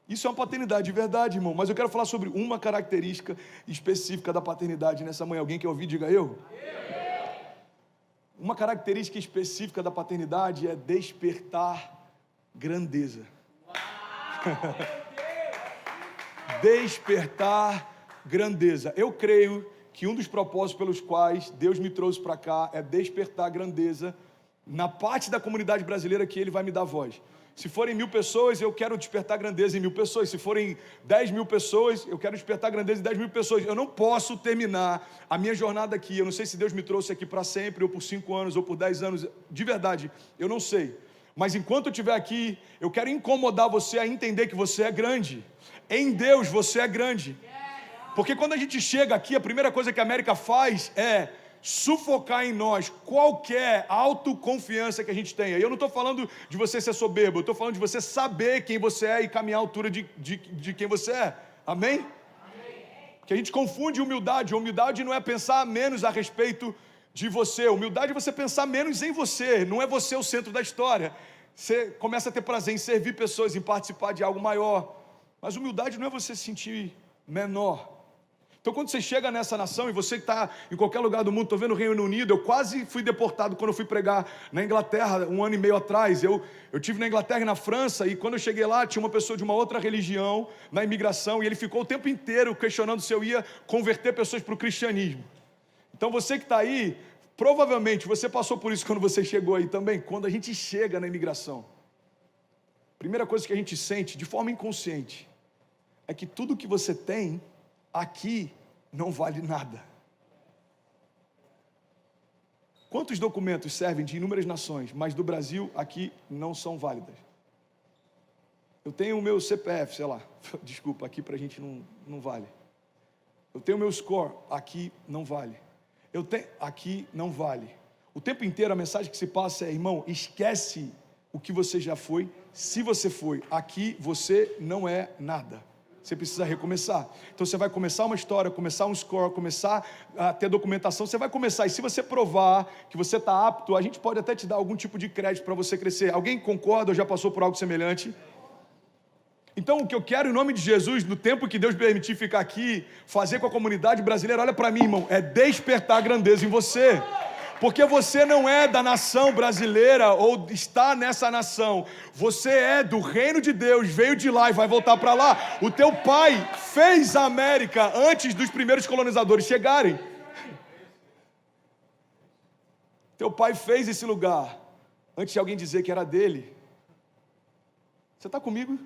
Isso é uma paternidade de verdade, irmão. Mas eu quero falar sobre uma característica específica da paternidade nessa manhã. Alguém quer ouvir? Diga eu. Uma característica específica da paternidade é despertar grandeza. Despertar grandeza. Eu creio que um dos propósitos pelos quais Deus me trouxe para cá é despertar grandeza na parte da comunidade brasileira que Ele vai me dar voz. Se forem 1000 pessoas, eu quero despertar grandeza em 1000 pessoas. Se forem 10.000 pessoas, eu quero despertar grandeza em 10.000 pessoas. Eu não posso terminar a minha jornada aqui. Eu não sei se Deus me trouxe aqui para sempre, ou por 5 anos, ou por 10 anos. De verdade, eu não sei. Mas enquanto eu estiver aqui, eu quero incomodar você a entender que você é grande. Em Deus você é grande. Porque quando a gente chega aqui, a primeira coisa que a América faz é sufocar em nós qualquer autoconfiança que a gente tenha. E eu não estou falando de você ser soberbo, eu estou falando de você saber quem você é e caminhar à altura de quem você é. Amém? Porque a gente confunde humildade. Humildade não é pensar menos a respeito de você. Humildade é você pensar menos em você. Não é você o centro da história. Você começa a ter prazer em servir pessoas, em participar de algo maior. Mas humildade não é você se sentir menor. Então quando você chega nessa nação, e você que está em qualquer lugar do mundo, estou vendo o Reino Unido, eu quase fui deportado quando eu fui pregar na Inglaterra, 1 ano e meio atrás. Eu tive na Inglaterra e na França, e quando eu cheguei lá, tinha uma pessoa de uma outra religião na imigração, e ele ficou o tempo inteiro questionando se eu ia converter pessoas para o cristianismo. Então você que está aí, provavelmente você passou por isso quando você chegou aí também. Quando a gente chega na imigração, a primeira coisa que a gente sente, de forma inconsciente, é que tudo que você tem aqui não vale nada. Quantos documentos servem de inúmeras nações, mas do Brasil aqui não são válidas? Eu tenho o meu CPF, sei lá, desculpa, aqui pra gente não vale. Eu tenho o meu score, aqui não vale. Eu tenho, aqui não vale. O tempo inteiro a mensagem que se passa é, irmão, esquece o que você já foi, se você foi, aqui você não é nada. Você precisa recomeçar. Então você vai começar uma história, começar um score, começar a ter documentação, você vai começar. E se você provar que você está apto, a gente pode até te dar algum tipo de crédito para você crescer. Alguém concorda ou já passou por algo semelhante? Então, o que eu quero, em nome de Jesus, no tempo que Deus permitir ficar aqui, fazer com a comunidade brasileira, olha para mim, irmão, é despertar a grandeza em você. Porque você não é da nação brasileira ou está nessa nação. Você é do reino de Deus, veio de lá e vai voltar para lá. O teu pai fez a América antes dos primeiros colonizadores chegarem. Teu pai fez esse lugar antes de alguém dizer que era dele. Você está comigo?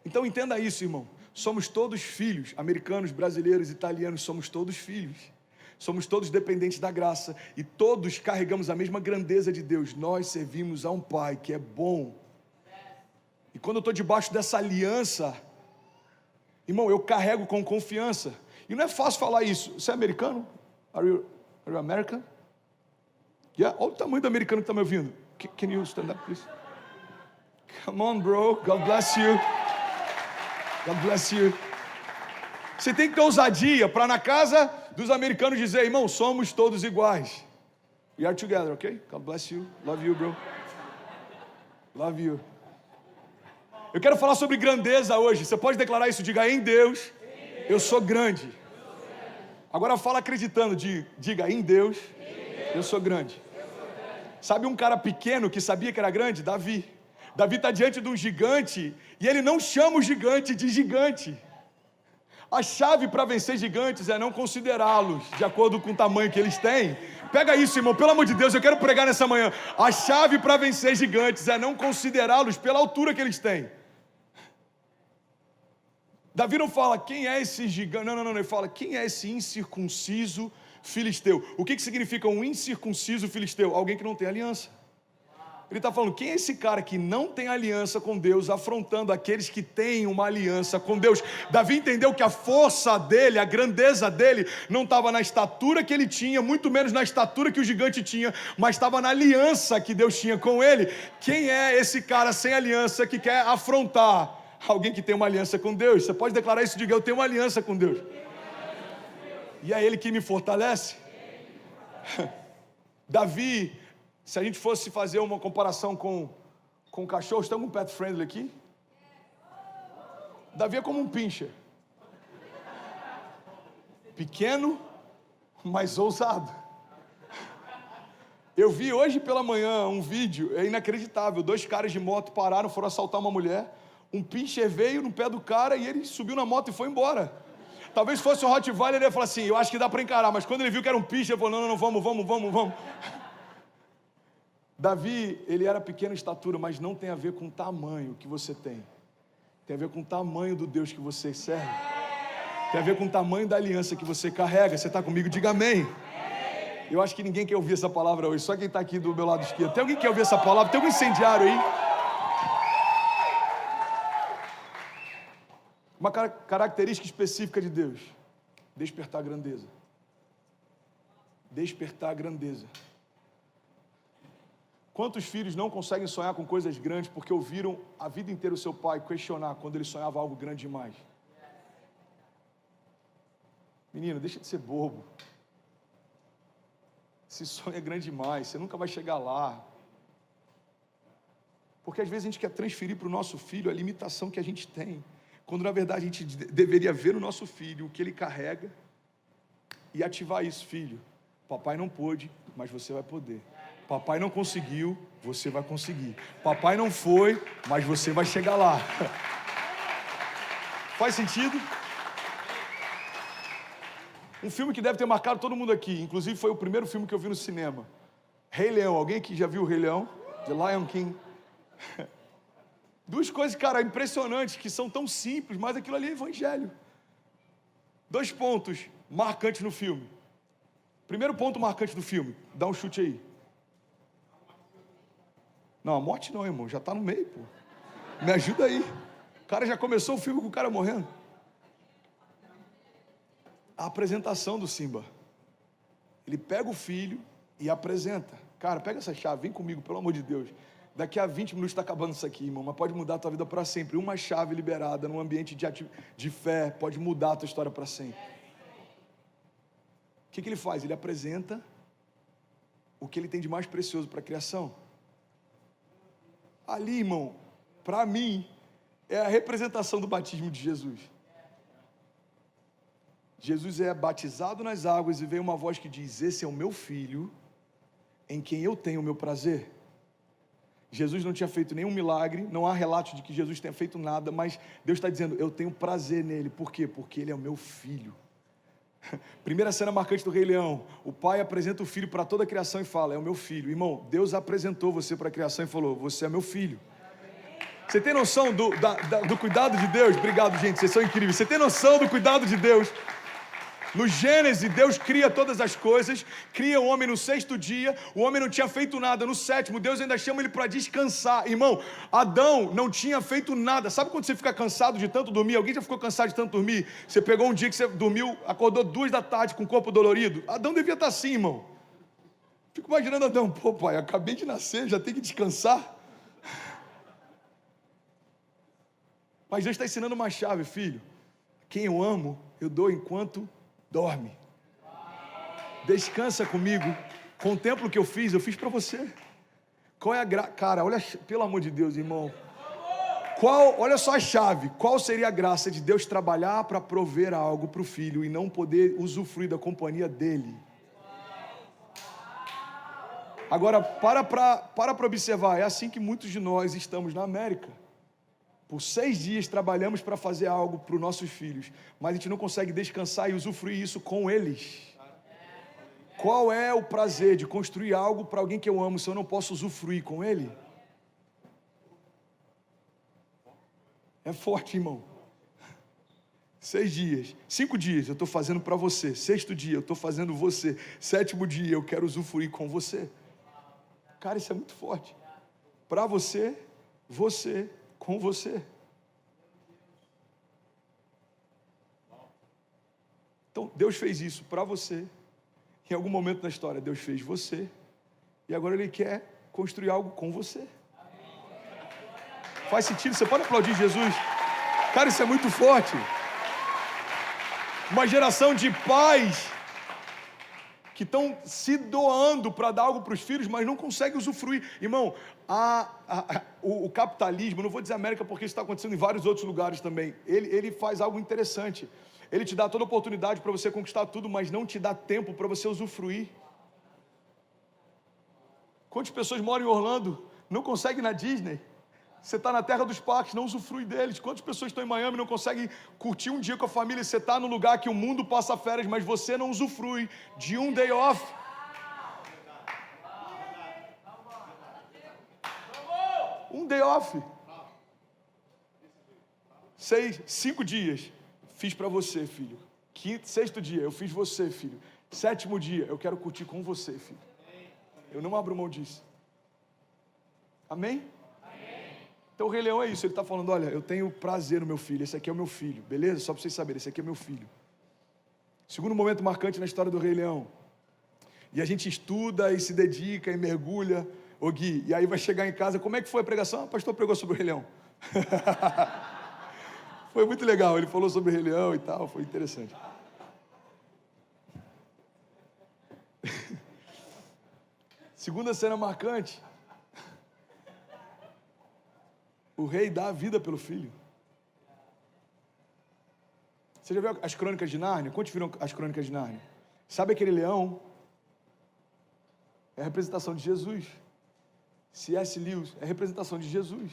Então entenda isso, irmão. Somos todos filhos, americanos, brasileiros, italianos, somos todos filhos. Somos todos dependentes da graça e todos carregamos a mesma grandeza de Deus. Nós servimos a um Pai que é bom. E quando eu estou debaixo dessa aliança, irmão, eu carrego com confiança. E não é fácil falar isso. Você é americano? Are you American? Yeah? Olha o tamanho do americano que está me ouvindo. Can you stand up, please? Come on, bro. God bless you. God bless you. Você tem que ter ousadia para na casa dos americanos dizer, irmão, somos todos iguais. We are together, ok? God bless you. Love you, bro. Love you. Eu quero falar sobre grandeza hoje. Você pode declarar isso? Diga, em Deus, eu sou grande. Agora fala acreditando. Diga, em Deus, eu sou grande. Sabe um cara pequeno que sabia que era grande? Davi. Davi está diante de um gigante e ele não chama o gigante de gigante. A chave para vencer gigantes é não considerá-los de acordo com o tamanho que eles têm. Pega isso, irmão, pelo amor de Deus, eu quero pregar nessa manhã. A chave para vencer gigantes é não considerá-los pela altura que eles têm. Davi não fala, quem é esse gigante? Não, ele fala, quem é esse incircunciso filisteu? O que significa um incircunciso filisteu? Alguém que não tem aliança. Ele está falando, quem é esse cara que não tem aliança com Deus, afrontando aqueles que têm uma aliança com Deus? Davi entendeu que a força dele, a grandeza dele, não estava na estatura que ele tinha, muito menos na estatura que o gigante tinha, mas estava na aliança que Deus tinha com ele. Quem é esse cara sem aliança que quer afrontar alguém que tem uma aliança com Deus? Você pode declarar isso, diga, eu tenho uma aliança com Deus. E é Ele que me fortalece. Davi, se a gente fosse fazer uma comparação com cachorros, estamos um pet friendly aqui? Davi é como um pincher. Pequeno, mas ousado. Eu vi hoje pela manhã um vídeo, é inacreditável. 2 caras de moto pararam, foram assaltar uma mulher. Um pincher veio no pé do cara e ele subiu na moto e foi embora. Talvez fosse um Rottweiler, ele ia falar assim, eu acho que dá para encarar. Mas quando ele viu que era um pincher, ele falou, não, vamos. Davi, ele era pequeno em estatura, mas não tem a ver com o tamanho que você tem. Tem a ver com o tamanho do Deus que você serve. Tem a ver com o tamanho da aliança que você carrega. Você está comigo? Diga amém. Eu acho que ninguém quer ouvir essa palavra hoje, só quem está aqui do meu lado esquerdo. Tem alguém que quer ouvir essa palavra? Tem algum incendiário aí? Uma característica específica de Deus: despertar a grandeza. Despertar a grandeza. Quantos filhos não conseguem sonhar com coisas grandes porque ouviram a vida inteira o seu pai questionar quando ele sonhava algo grande demais? Menino, deixa de ser bobo. Esse sonho é grande demais, você nunca vai chegar lá. Porque às vezes a gente quer transferir para o nosso filho a limitação que a gente tem, quando na verdade a gente deveria ver no nosso filho o que ele carrega e ativar isso. Filho, papai não pôde, mas você vai poder. Papai não conseguiu, você vai conseguir. Papai não foi, mas você vai chegar lá. Faz sentido? Um filme que deve ter marcado todo mundo aqui, inclusive foi o primeiro filme que eu vi no cinema. Rei Leão. Alguém aqui já viu o Rei Leão? The Lion King. 2 coisas, cara, impressionantes, que são tão simples, mas aquilo ali é evangelho. 2 pontos marcantes no filme. Primeiro ponto marcante do filme, dá um chute aí. Não, a morte não, irmão, já está no meio, pô. Me ajuda aí. O cara já começou o filme com o cara morrendo. A apresentação do Simba. Ele pega o filho e apresenta. Cara, pega essa chave, vem comigo, pelo amor de Deus. Daqui a 20 minutos está acabando isso aqui, irmão, mas pode mudar a tua vida para sempre. Uma chave liberada num ambiente de fé pode mudar a tua história para sempre. O que ele faz? Ele apresenta o que ele tem de mais precioso para a criação. Ali, irmão, para mim, é a representação do batismo de Jesus. Jesus é batizado nas águas e vem uma voz que diz: esse é o meu filho, em quem eu tenho o meu prazer. Jesus não tinha feito nenhum milagre, não há relato de que Jesus tenha feito nada, mas Deus está dizendo: eu tenho prazer nele. Por quê? Porque ele é o meu filho. Primeira cena marcante do Rei Leão: o pai apresenta o filho para toda a criação e fala: é o meu filho. Irmão, Deus apresentou você para a criação e falou: você é meu filho. Você tem noção do cuidado de Deus? Obrigado, gente, vocês são incríveis. Você tem noção do cuidado de Deus? No Gênesis, Deus cria todas as coisas, cria o homem no 6º dia, o homem não tinha feito nada, no 7º, Deus ainda chama ele para descansar. Irmão, Adão não tinha feito nada. Sabe quando você fica cansado de tanto dormir? Alguém já ficou cansado de tanto dormir? Você pegou um dia que você dormiu, acordou 2 da tarde com o corpo dolorido? Adão devia estar assim, irmão. Fico imaginando Adão: pô, pai, acabei de nascer, já tenho que descansar. Mas Deus está ensinando uma chave: filho, quem eu amo, eu dou enquanto dorme. Descansa comigo, contempla o que eu fiz para você. Qual é a cara, olha, pelo amor de Deus, irmão. Olha só a chave: qual seria a graça de Deus trabalhar para prover algo para o filho e não poder usufruir da companhia dele? Agora, para observar, é assim que muitos de nós estamos na América. Por 6 dias trabalhamos para fazer algo para os nossos filhos, mas a gente não consegue descansar e usufruir isso com eles. Qual é o prazer de construir algo para alguém que eu amo se eu não posso usufruir com ele? É forte, irmão. 6 dias, 5 dias eu estou fazendo para você, 6º dia eu estou fazendo você, 7º dia eu quero usufruir com você. Cara, isso é muito forte. Para você, com você. Então, Deus fez isso para você. Em algum momento na história, Deus fez você. E agora Ele quer construir algo com você. Faz sentido? Você pode aplaudir Jesus? Cara, isso é muito forte. Uma geração de pais que estão se doando para dar algo para os filhos, mas não conseguem usufruir. Irmão, o capitalismo, não vou dizer América porque isso está acontecendo em vários outros lugares também, ele faz algo interessante. Ele te dá toda a oportunidade para você conquistar tudo, mas não te dá tempo para você usufruir. Quantas pessoas moram em Orlando, não conseguem ir na Disney? Você está na terra dos parques, não usufrui deles. Quantas pessoas estão em Miami, não conseguem curtir um dia com a família? Você está no lugar que o mundo passa férias, mas você não usufrui de um day off. Um day off. 5 dias, fiz para você, filho. 6º dia, eu fiz você, filho. 7º dia, eu quero curtir com você, filho. Eu não abro mão disso. Amém? Então o Rei Leão é isso, ele está falando: olha, eu tenho prazer no meu filho, esse aqui é o meu filho, beleza? Só para vocês saberem, esse aqui é meu filho. Segundo momento marcante na história do Rei Leão. E a gente estuda e se dedica e mergulha. Ô Gui, e aí vai chegar em casa: como é que foi a pregação? O pastor pregou sobre o Rei Leão. Foi muito legal, ele falou sobre o Rei Leão e tal, foi interessante. Segunda cena marcante: o rei dá a vida pelo filho. Você já viu as Crônicas de Nárnia? Quantos viram as Crônicas de Nárnia? Sabe aquele leão? É a representação de Jesus. C.S. Lewis é a representação de Jesus.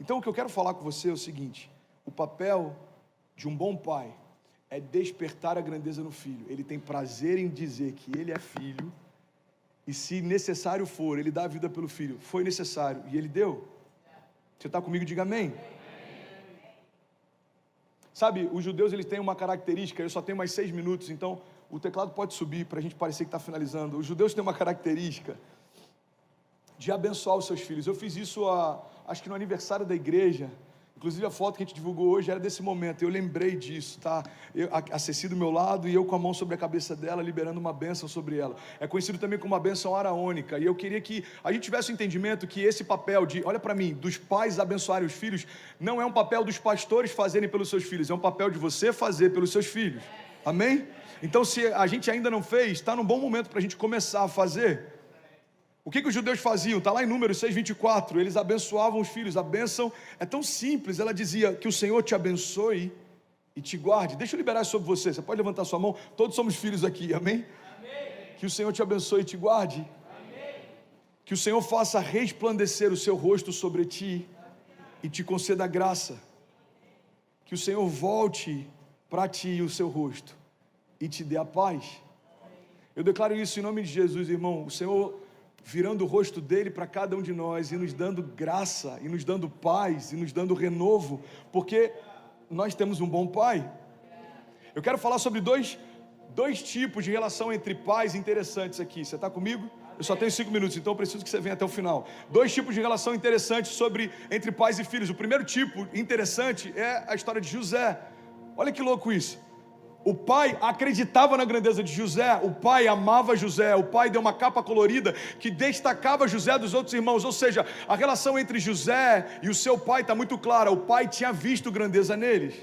Então o que eu quero falar com você é o seguinte: o papel de um bom pai é despertar a grandeza no filho. Ele tem prazer em dizer que ele é filho, e se necessário for, ele dá a vida pelo filho. Foi necessário e ele deu. Você está comigo? Diga amém. Sabe, os judeus, eles têm uma característica, eu só tenho mais 6 minutos, então o teclado pode subir para a gente parecer que está finalizando. Os judeus têm uma característica de abençoar os seus filhos. Eu fiz isso, acho que no aniversário da igreja. Inclusive a foto que a gente divulgou hoje era desse momento. Eu lembrei disso, tá? A Ceci do meu lado e eu com a mão sobre a cabeça dela, liberando uma bênção sobre ela. É conhecido também como uma bênção araônica. E eu queria que a gente tivesse o entendimento que esse papel de, olha para mim, dos pais abençoarem os filhos, não é um papel dos pastores fazerem pelos seus filhos, é um papel de você fazer pelos seus filhos. Amém? Então, se a gente ainda não fez, está num bom momento para a gente começar a fazer. O que os judeus faziam? Está lá em Números 6:24, eles abençoavam os filhos. A bênção é tão simples, ela dizia que o Senhor te abençoe e te guarde. Deixa eu liberar isso sobre você, você pode levantar sua mão, todos somos filhos aqui, amém? Que o Senhor te abençoe e te guarde. Que o Senhor faça resplandecer o seu rosto sobre ti e te conceda graça. Que o Senhor volte para ti o seu rosto e te dê a paz. Eu declaro isso em nome de Jesus, irmão. O Senhor virando o rosto dele para cada um de nós e nos dando graça, e nos dando paz, e nos dando renovo, porque nós temos um bom Pai. Eu quero falar sobre dois tipos de relação entre pais interessantes aqui. Você está comigo? Eu só tenho 5 minutos, então eu preciso que você venha até o final. 2 tipos de relação interessantes entre pais e filhos. O primeiro tipo interessante é a história de José. Olha que louco isso. O pai acreditava na grandeza de José, o pai amava José, o pai deu uma capa colorida que destacava José dos outros irmãos, ou seja, a relação entre José e o seu pai está muito clara. O pai tinha visto grandeza neles.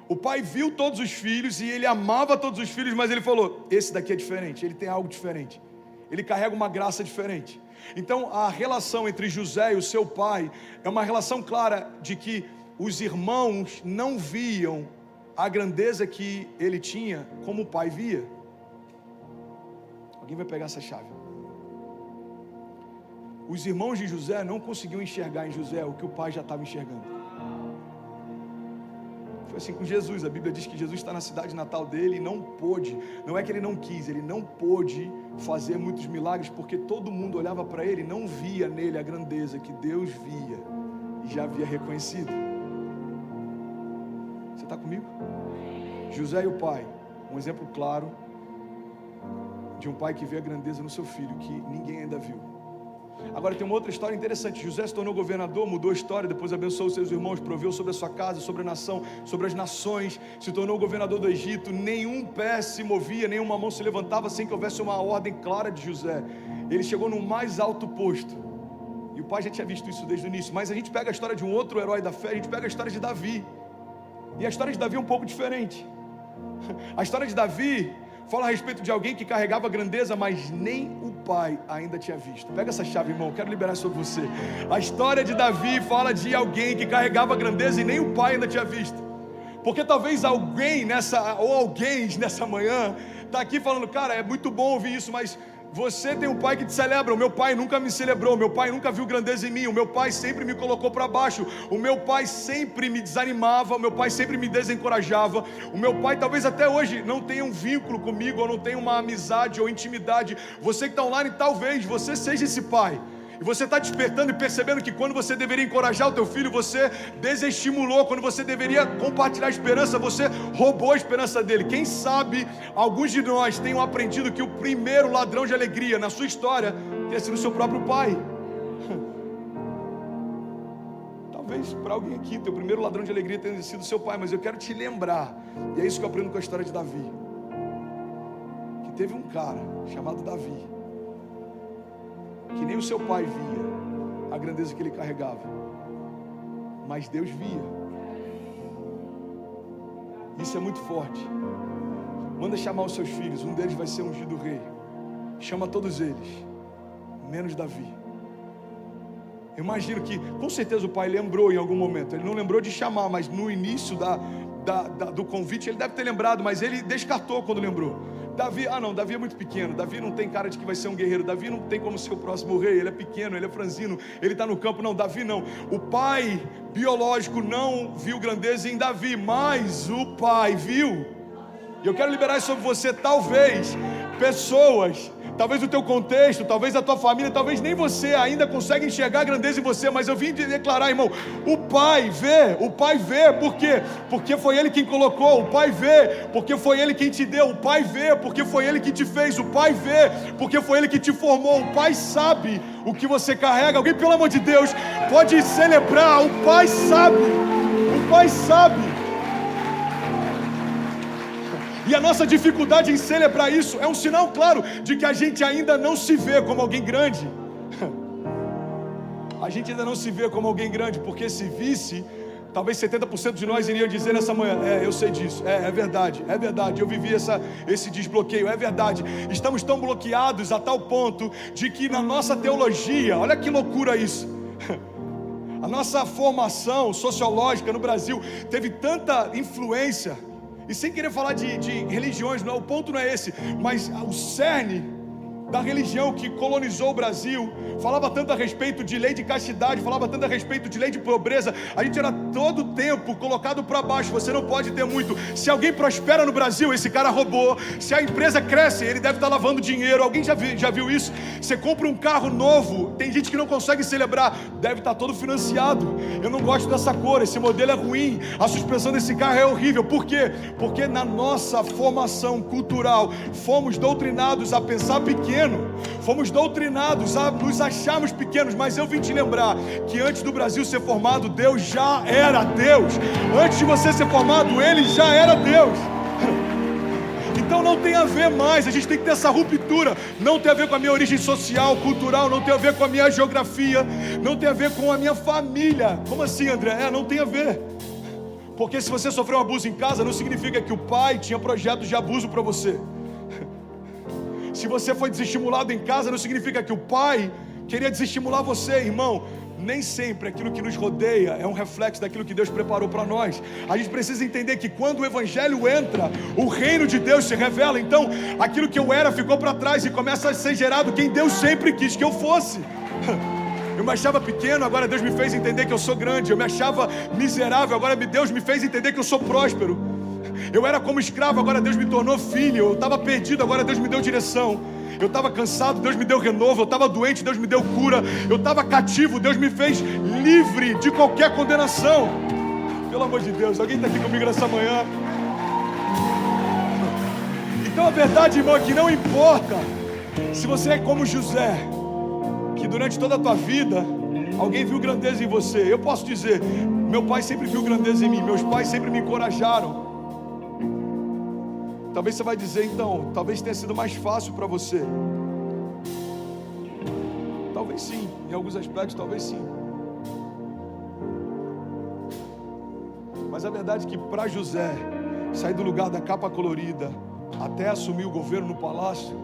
O pai viu todos os filhos e ele amava todos os filhos, mas ele falou, esse daqui é diferente, ele tem algo diferente, ele carrega uma graça diferente. Então a relação entre José e o seu pai é uma relação clara de que os irmãos não viam a grandeza que ele tinha como o pai via. Alguém vai pegar essa chave. Os irmãos de José não conseguiam enxergar em José o que o pai já estava enxergando. Foi assim com Jesus. A Bíblia diz que Jesus está na cidade natal dele e não pôde, não é que ele não quis, ele não pôde fazer muitos milagres, porque todo mundo olhava para ele e não via nele a grandeza que Deus via e já havia reconhecido. Você está comigo? José e o pai, um exemplo claro de um pai que vê a grandeza no seu filho, que ninguém ainda viu. Agora tem uma outra história interessante. José se tornou governador, mudou a história, depois abençoou os seus irmãos, proveu sobre a sua casa, sobre a nação, sobre as nações, se tornou governador do Egito. Nenhum pé se movia, nenhuma mão se levantava sem que houvesse uma ordem clara de José. Ele chegou no mais alto posto, e o pai já tinha visto isso desde o início. Mas a gente pega a história de um outro herói da fé, a gente pega a história de Davi, e a história de Davi é um pouco diferente. A história de Davi fala a respeito de alguém que carregava grandeza, mas nem o pai ainda tinha visto. Pega essa chave, irmão, quero liberar sobre você. A história de Davi fala de alguém que carregava grandeza e nem o pai ainda tinha visto. Porque talvez alguém nessa manhã está aqui falando, cara, é muito bom ouvir isso, mas você tem um pai que te celebra. O meu pai nunca me celebrou, o meu pai nunca viu grandeza em mim, o meu pai sempre me colocou para baixo, o meu pai sempre me desanimava, o meu pai sempre me desencorajava, o meu pai talvez até hoje não tenha um vínculo comigo, ou não tenha uma amizade ou intimidade. Você que está online, talvez você seja esse pai, e você está despertando e percebendo que quando você deveria encorajar o teu filho, você desestimulou. Quando você deveria compartilhar a esperança, você roubou a esperança dele. Quem sabe alguns de nós tenham aprendido que o primeiro ladrão de alegria na sua história tenha sido o seu próprio pai. Talvez para alguém aqui, teu primeiro ladrão de alegria tenha sido o seu pai, mas eu quero te lembrar, e é isso que eu aprendo com a história de Davi, que teve um cara chamado Davi, que nem o seu pai via a grandeza que ele carregava, mas Deus via. Isso é muito forte. Manda chamar os seus filhos, um deles vai ser ungido rei. Chama todos eles, menos Davi. Eu imagino que com certeza o pai lembrou em algum momento. Ele não lembrou de chamar, mas no início do convite ele deve ter lembrado, mas ele descartou quando lembrou. Davi é muito pequeno, Davi não tem cara de que vai ser um guerreiro, Davi não tem como ser o próximo rei, ele é pequeno, ele é franzino, ele está no campo. Não, Davi não. O pai biológico não viu grandeza em Davi, mas o pai viu. E eu quero liberar isso sobre você. Talvez pessoas, talvez o teu contexto, talvez a tua família, talvez nem você ainda consegue enxergar a grandeza em você, mas eu vim declarar, irmão, o pai vê, por quê? Porque foi ele quem colocou. O pai vê, porque foi ele quem te deu. O pai vê, porque foi ele que te fez. O pai vê, porque foi ele que te formou. O pai sabe o que você carrega. Alguém, pelo amor de Deus, pode celebrar. O pai sabe, o pai sabe. E a nossa dificuldade em celebrar isso é um sinal claro de que a gente ainda não se vê como alguém grande. A gente ainda não se vê como alguém grande, porque se visse, Talvez 70% de nós iriam dizer nessa manhã: eu sei disso, é verdade, eu vivi esse desbloqueio, é verdade. Estamos tão bloqueados a tal ponto de que na nossa teologia, olha que loucura isso, a nossa formação sociológica no Brasil teve tanta influência, e sem querer falar de religiões, não, o ponto não é esse, mas o cerne da religião que colonizou o Brasil falava tanto a respeito de lei de castidade, falava tanto a respeito de lei de pobreza. A gente era todo o tempo colocado para baixo. Você não pode ter muito. Se alguém prospera no Brasil, esse cara roubou. Se a empresa cresce, ele deve estar lavando dinheiro. Alguém já viu isso? Você compra um carro novo, tem gente que não consegue celebrar, deve estar todo financiado. Eu não gosto dessa cor, esse modelo é ruim, a suspensão desse carro é horrível. Por quê? Porque na nossa formação cultural fomos doutrinados a pensar pequeno, fomos doutrinados a nos acharmos pequenos. Mas eu vim te lembrar que antes do Brasil ser formado, Deus já era Deus. Antes de você ser formado, Ele já era Deus. Então não tem a ver mais, a gente tem que ter essa ruptura. Não tem a ver com a minha origem social, cultural, não tem a ver com a minha geografia, não tem a ver com a minha família. Como assim, André? Não tem a ver. Porque se você sofreu um abuso em casa, não significa que o pai tinha projetos de abuso para você. Se você foi desestimulado em casa, não significa que o pai queria desestimular você, irmão. Nem sempre aquilo que nos rodeia é um reflexo daquilo que Deus preparou para nós. A gente precisa entender que quando o Evangelho entra, o reino de Deus se revela. Então, aquilo que eu era ficou para trás e começa a ser gerado quem Deus sempre quis que eu fosse. Eu me achava pequeno, agora Deus me fez entender que eu sou grande. Eu me achava miserável, agora Deus me fez entender que eu sou próspero. Eu era como escravo, agora Deus me tornou filho. Eu estava perdido, agora Deus me deu direção. Eu estava cansado, Deus me deu renovo. Eu estava doente, Deus me deu cura. Eu estava cativo, Deus me fez livre de qualquer condenação. Pelo amor de Deus, alguém está aqui comigo nessa manhã? Então a verdade, irmão, é que não importa se você é como José, que durante toda a tua vida alguém viu grandeza em você. Eu posso dizer, meu pai sempre viu grandeza em mim, meus pais sempre me encorajaram. Talvez você vai dizer, então, talvez tenha sido mais fácil para você. Talvez sim, em alguns aspectos, talvez sim. Mas a verdade é que para José sair do lugar da capa colorida até assumir o governo no palácio,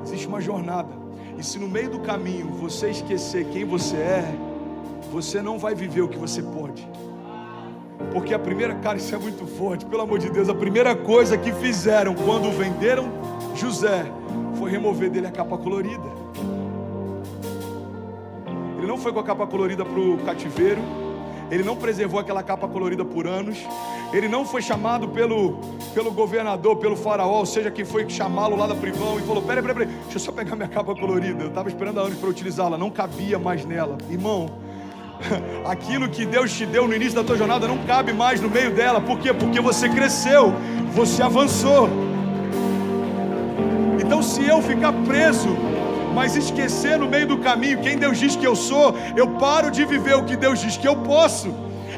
existe uma jornada. E se no meio do caminho você esquecer quem você é, você não vai viver o que você pode. Porque a primeira, cara, isso é muito forte, pelo amor de Deus, a primeira coisa que fizeram quando venderam José foi remover dele a capa colorida. Ele não foi com a capa colorida para o cativeiro, ele não preservou aquela capa colorida por anos, ele não foi chamado pelo governador, pelo faraó, ou seja, quem foi chamá-lo lá da prisão e falou: peraí, deixa eu só pegar minha capa colorida, eu estava esperando há anos para utilizá-la, não cabia mais nela. Irmão, aquilo que Deus te deu no início da tua jornada não cabe mais no meio dela. Por quê? Porque você cresceu, você avançou. Então se eu ficar preso, mas esquecer no meio do caminho quem Deus diz que eu sou, eu paro de viver o que Deus diz que eu posso.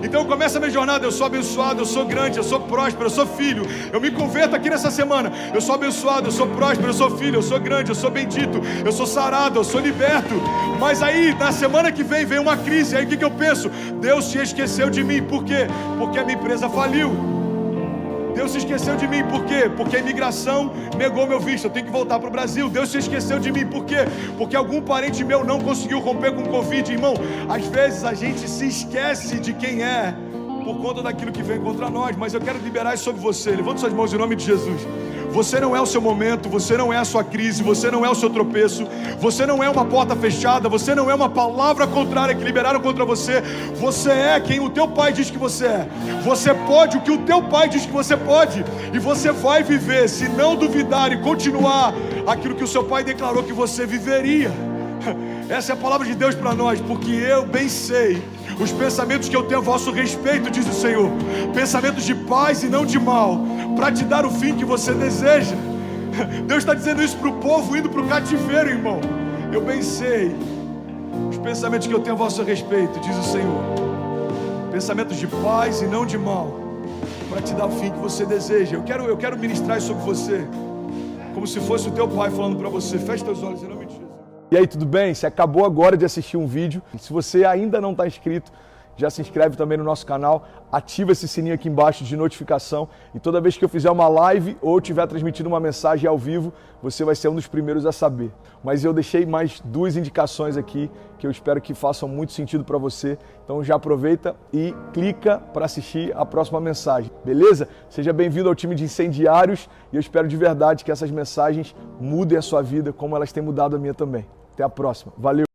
Então eu começo a minha jornada, eu sou abençoado, eu sou grande, eu sou próspero, eu sou filho. Eu me converto aqui nessa semana, eu sou abençoado, eu sou próspero, eu sou filho, eu sou grande, eu sou bendito, eu sou sarado, eu sou liberto. Mas aí, na semana que vem uma crise, aí o que eu penso? Deus se esqueceu de mim. Por quê? Porque a minha empresa faliu. Deus se esqueceu de mim, por quê? Porque a imigração negou meu visto, eu tenho que voltar para o Brasil. Deus se esqueceu de mim, por quê? Porque algum parente meu não conseguiu romper com o Covid. Irmão, às vezes a gente se esquece de quem é por conta daquilo que vem contra nós. Mas eu quero liberar isso sobre você. Levanta suas mãos em nome de Jesus. Você não é o seu momento, você não é a sua crise, você não é o seu tropeço, você não é uma porta fechada, você não é uma palavra contrária que liberaram contra você. Você é quem o teu pai diz que você é. Você pode o que o teu pai diz que você pode, e você vai viver, se não duvidar e continuar aquilo que o seu pai declarou que você viveria. Essa é a palavra de Deus para nós, porque eu bem sei os pensamentos que eu tenho a vosso respeito, diz o Senhor, pensamentos de paz e não de mal, para te dar o fim que você deseja. Deus está dizendo isso para o povo indo para o cativeiro, irmão. Eu bem sei os pensamentos que eu tenho a vosso respeito, diz o Senhor, pensamentos de paz e não de mal, para te dar o fim que você deseja. Eu quero ministrar isso sobre você, como se fosse o teu pai falando para você. Feche teus olhos em nome de Jesus. E aí, tudo bem? Você acabou agora de assistir um vídeo. Se você ainda não está inscrito, já se inscreve também no nosso canal, ativa esse sininho aqui embaixo de notificação e toda vez que eu fizer uma live ou estiver transmitindo uma mensagem ao vivo, você vai ser um dos primeiros a saber. Mas eu deixei mais 2 indicações aqui que eu espero que façam muito sentido para você. Então já aproveita e clica para assistir a próxima mensagem, beleza? Seja bem-vindo ao time de incendiários e eu espero de verdade que essas mensagens mudem a sua vida como elas têm mudado a minha também. Até a próxima. Valeu!